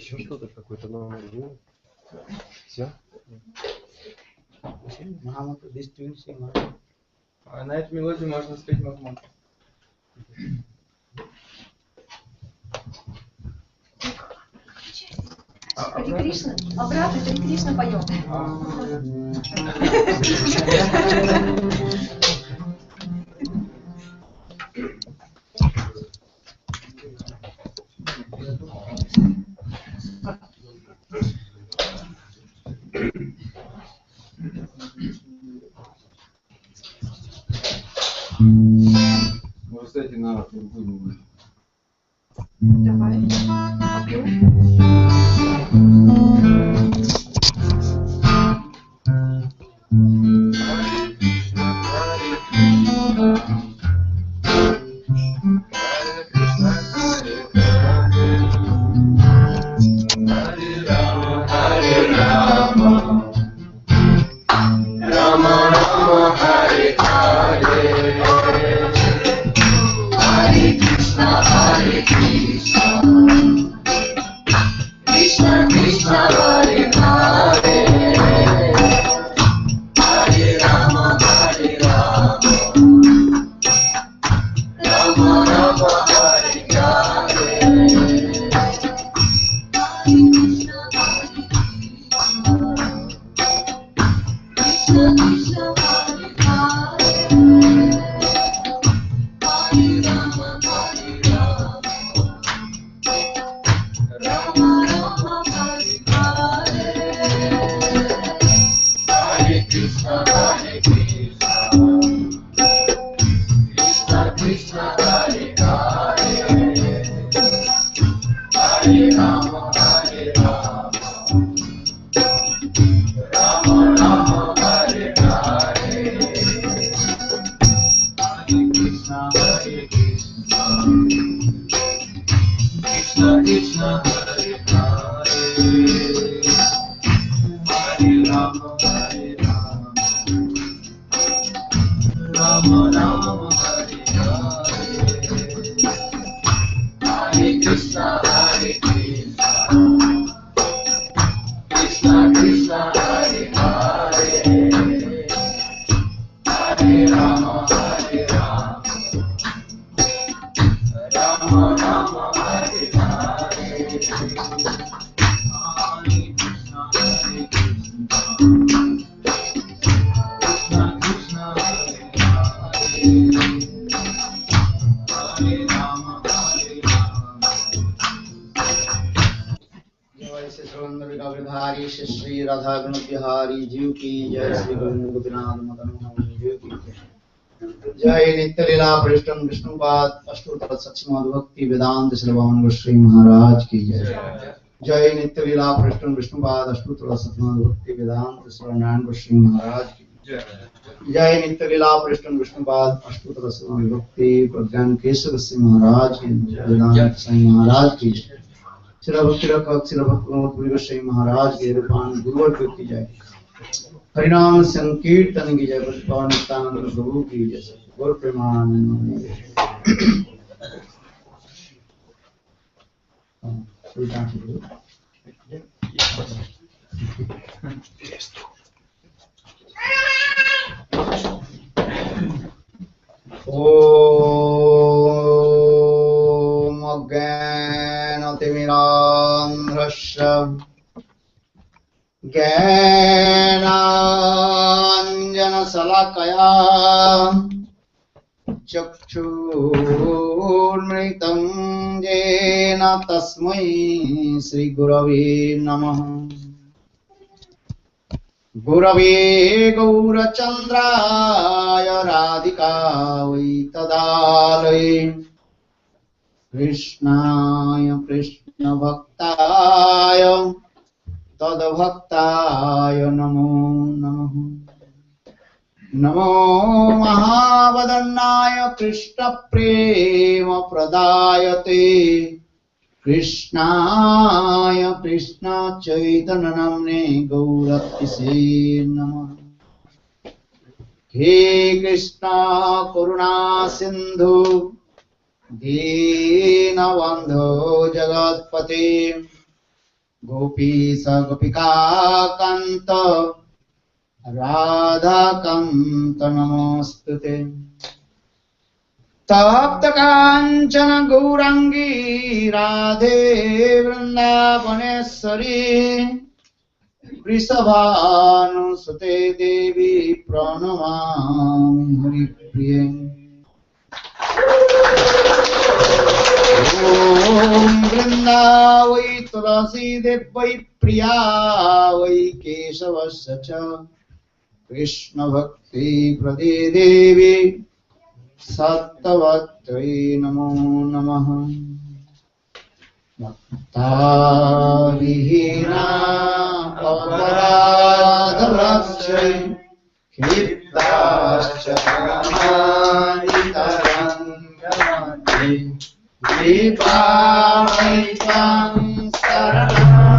Speaker 1: Еще что-то, какой-то номер был? Все?
Speaker 2: Мамота, действительно.
Speaker 3: На эту мелодию можно спеть Мамоту.
Speaker 9: Харе Кришна. Обратно Харе Кришна поем.
Speaker 5: Может, кстати, на другую.
Speaker 9: Давай.
Speaker 2: Shri Radha गण बिहारी जीव की जय। श्री गुरु गोपीनाथ मदन जीव की जय। नित्य लीला पृष्ठम विष्णुपाद अष्टोत्तर सच्चिदानंद भक्ति वेदांत श्रीवान गोस्वामी महाराज की जय। जय नित्य लीला पृष्ठम विष्णुपाद अष्टोत्तर सच्चिदानंद भक्ति वेदांत श्रीवान गोस्वामी महाराज की जय। जय नित्य लीला पृष्ठम विष्णुपाद अष्टोत्तर सच्चिदानंद भक्ति प्रज्ञान केशव गोस्वामी महाराज की वेदांत स्वामी महाराज की जय। श्री भक्ति रक्षक श्री भक्ति गोस्वामी महाराज के रूपान गुरुवर की जय। हरिनाम संकीर्तन की जय। नित्यानंद प्रभु की जय। गुरु प्रेमानंद। ओम अज्ञानतिमिरान्ध्रस्य ज्ञानाञ्जनशलाकया चक्षुर्मृतं येन तस्मै श्रीगुरवे नमः। गुरवे गौरचन्द्राय राधिकायै तदालये कृष्णाय कृष्णभक्ताय तद्भक्ताय नमो नमः। नमो महावदन्नाय कृष्णप्रेम प्रदायते कृष्णाय कृष्ण चैतन्य नाम्ने गौरतिसे नमः। हे कृष्ण करुणा सिंधु दीनबन्धो जगत्पते गोपीश गोपिका कांत राधा कांत नमोस्तुते। तप्त कांचन गौरांगी राधे वृंदावनेश्वरी वृषभानुसुते देवी प्रणमामि हरिप्रिये। ओम वृंदावै तुलसी देवै प्रिया वै केशवस्य च कृष्ण भक्ति प्रदे देवी सत्तवत्यै नमो नमः। भक्ताविहीना अपराधलक्ष्यै क्षिप्ताश्च प्रमादितरङ्गमध्ये दीपामयि त्वां शरणं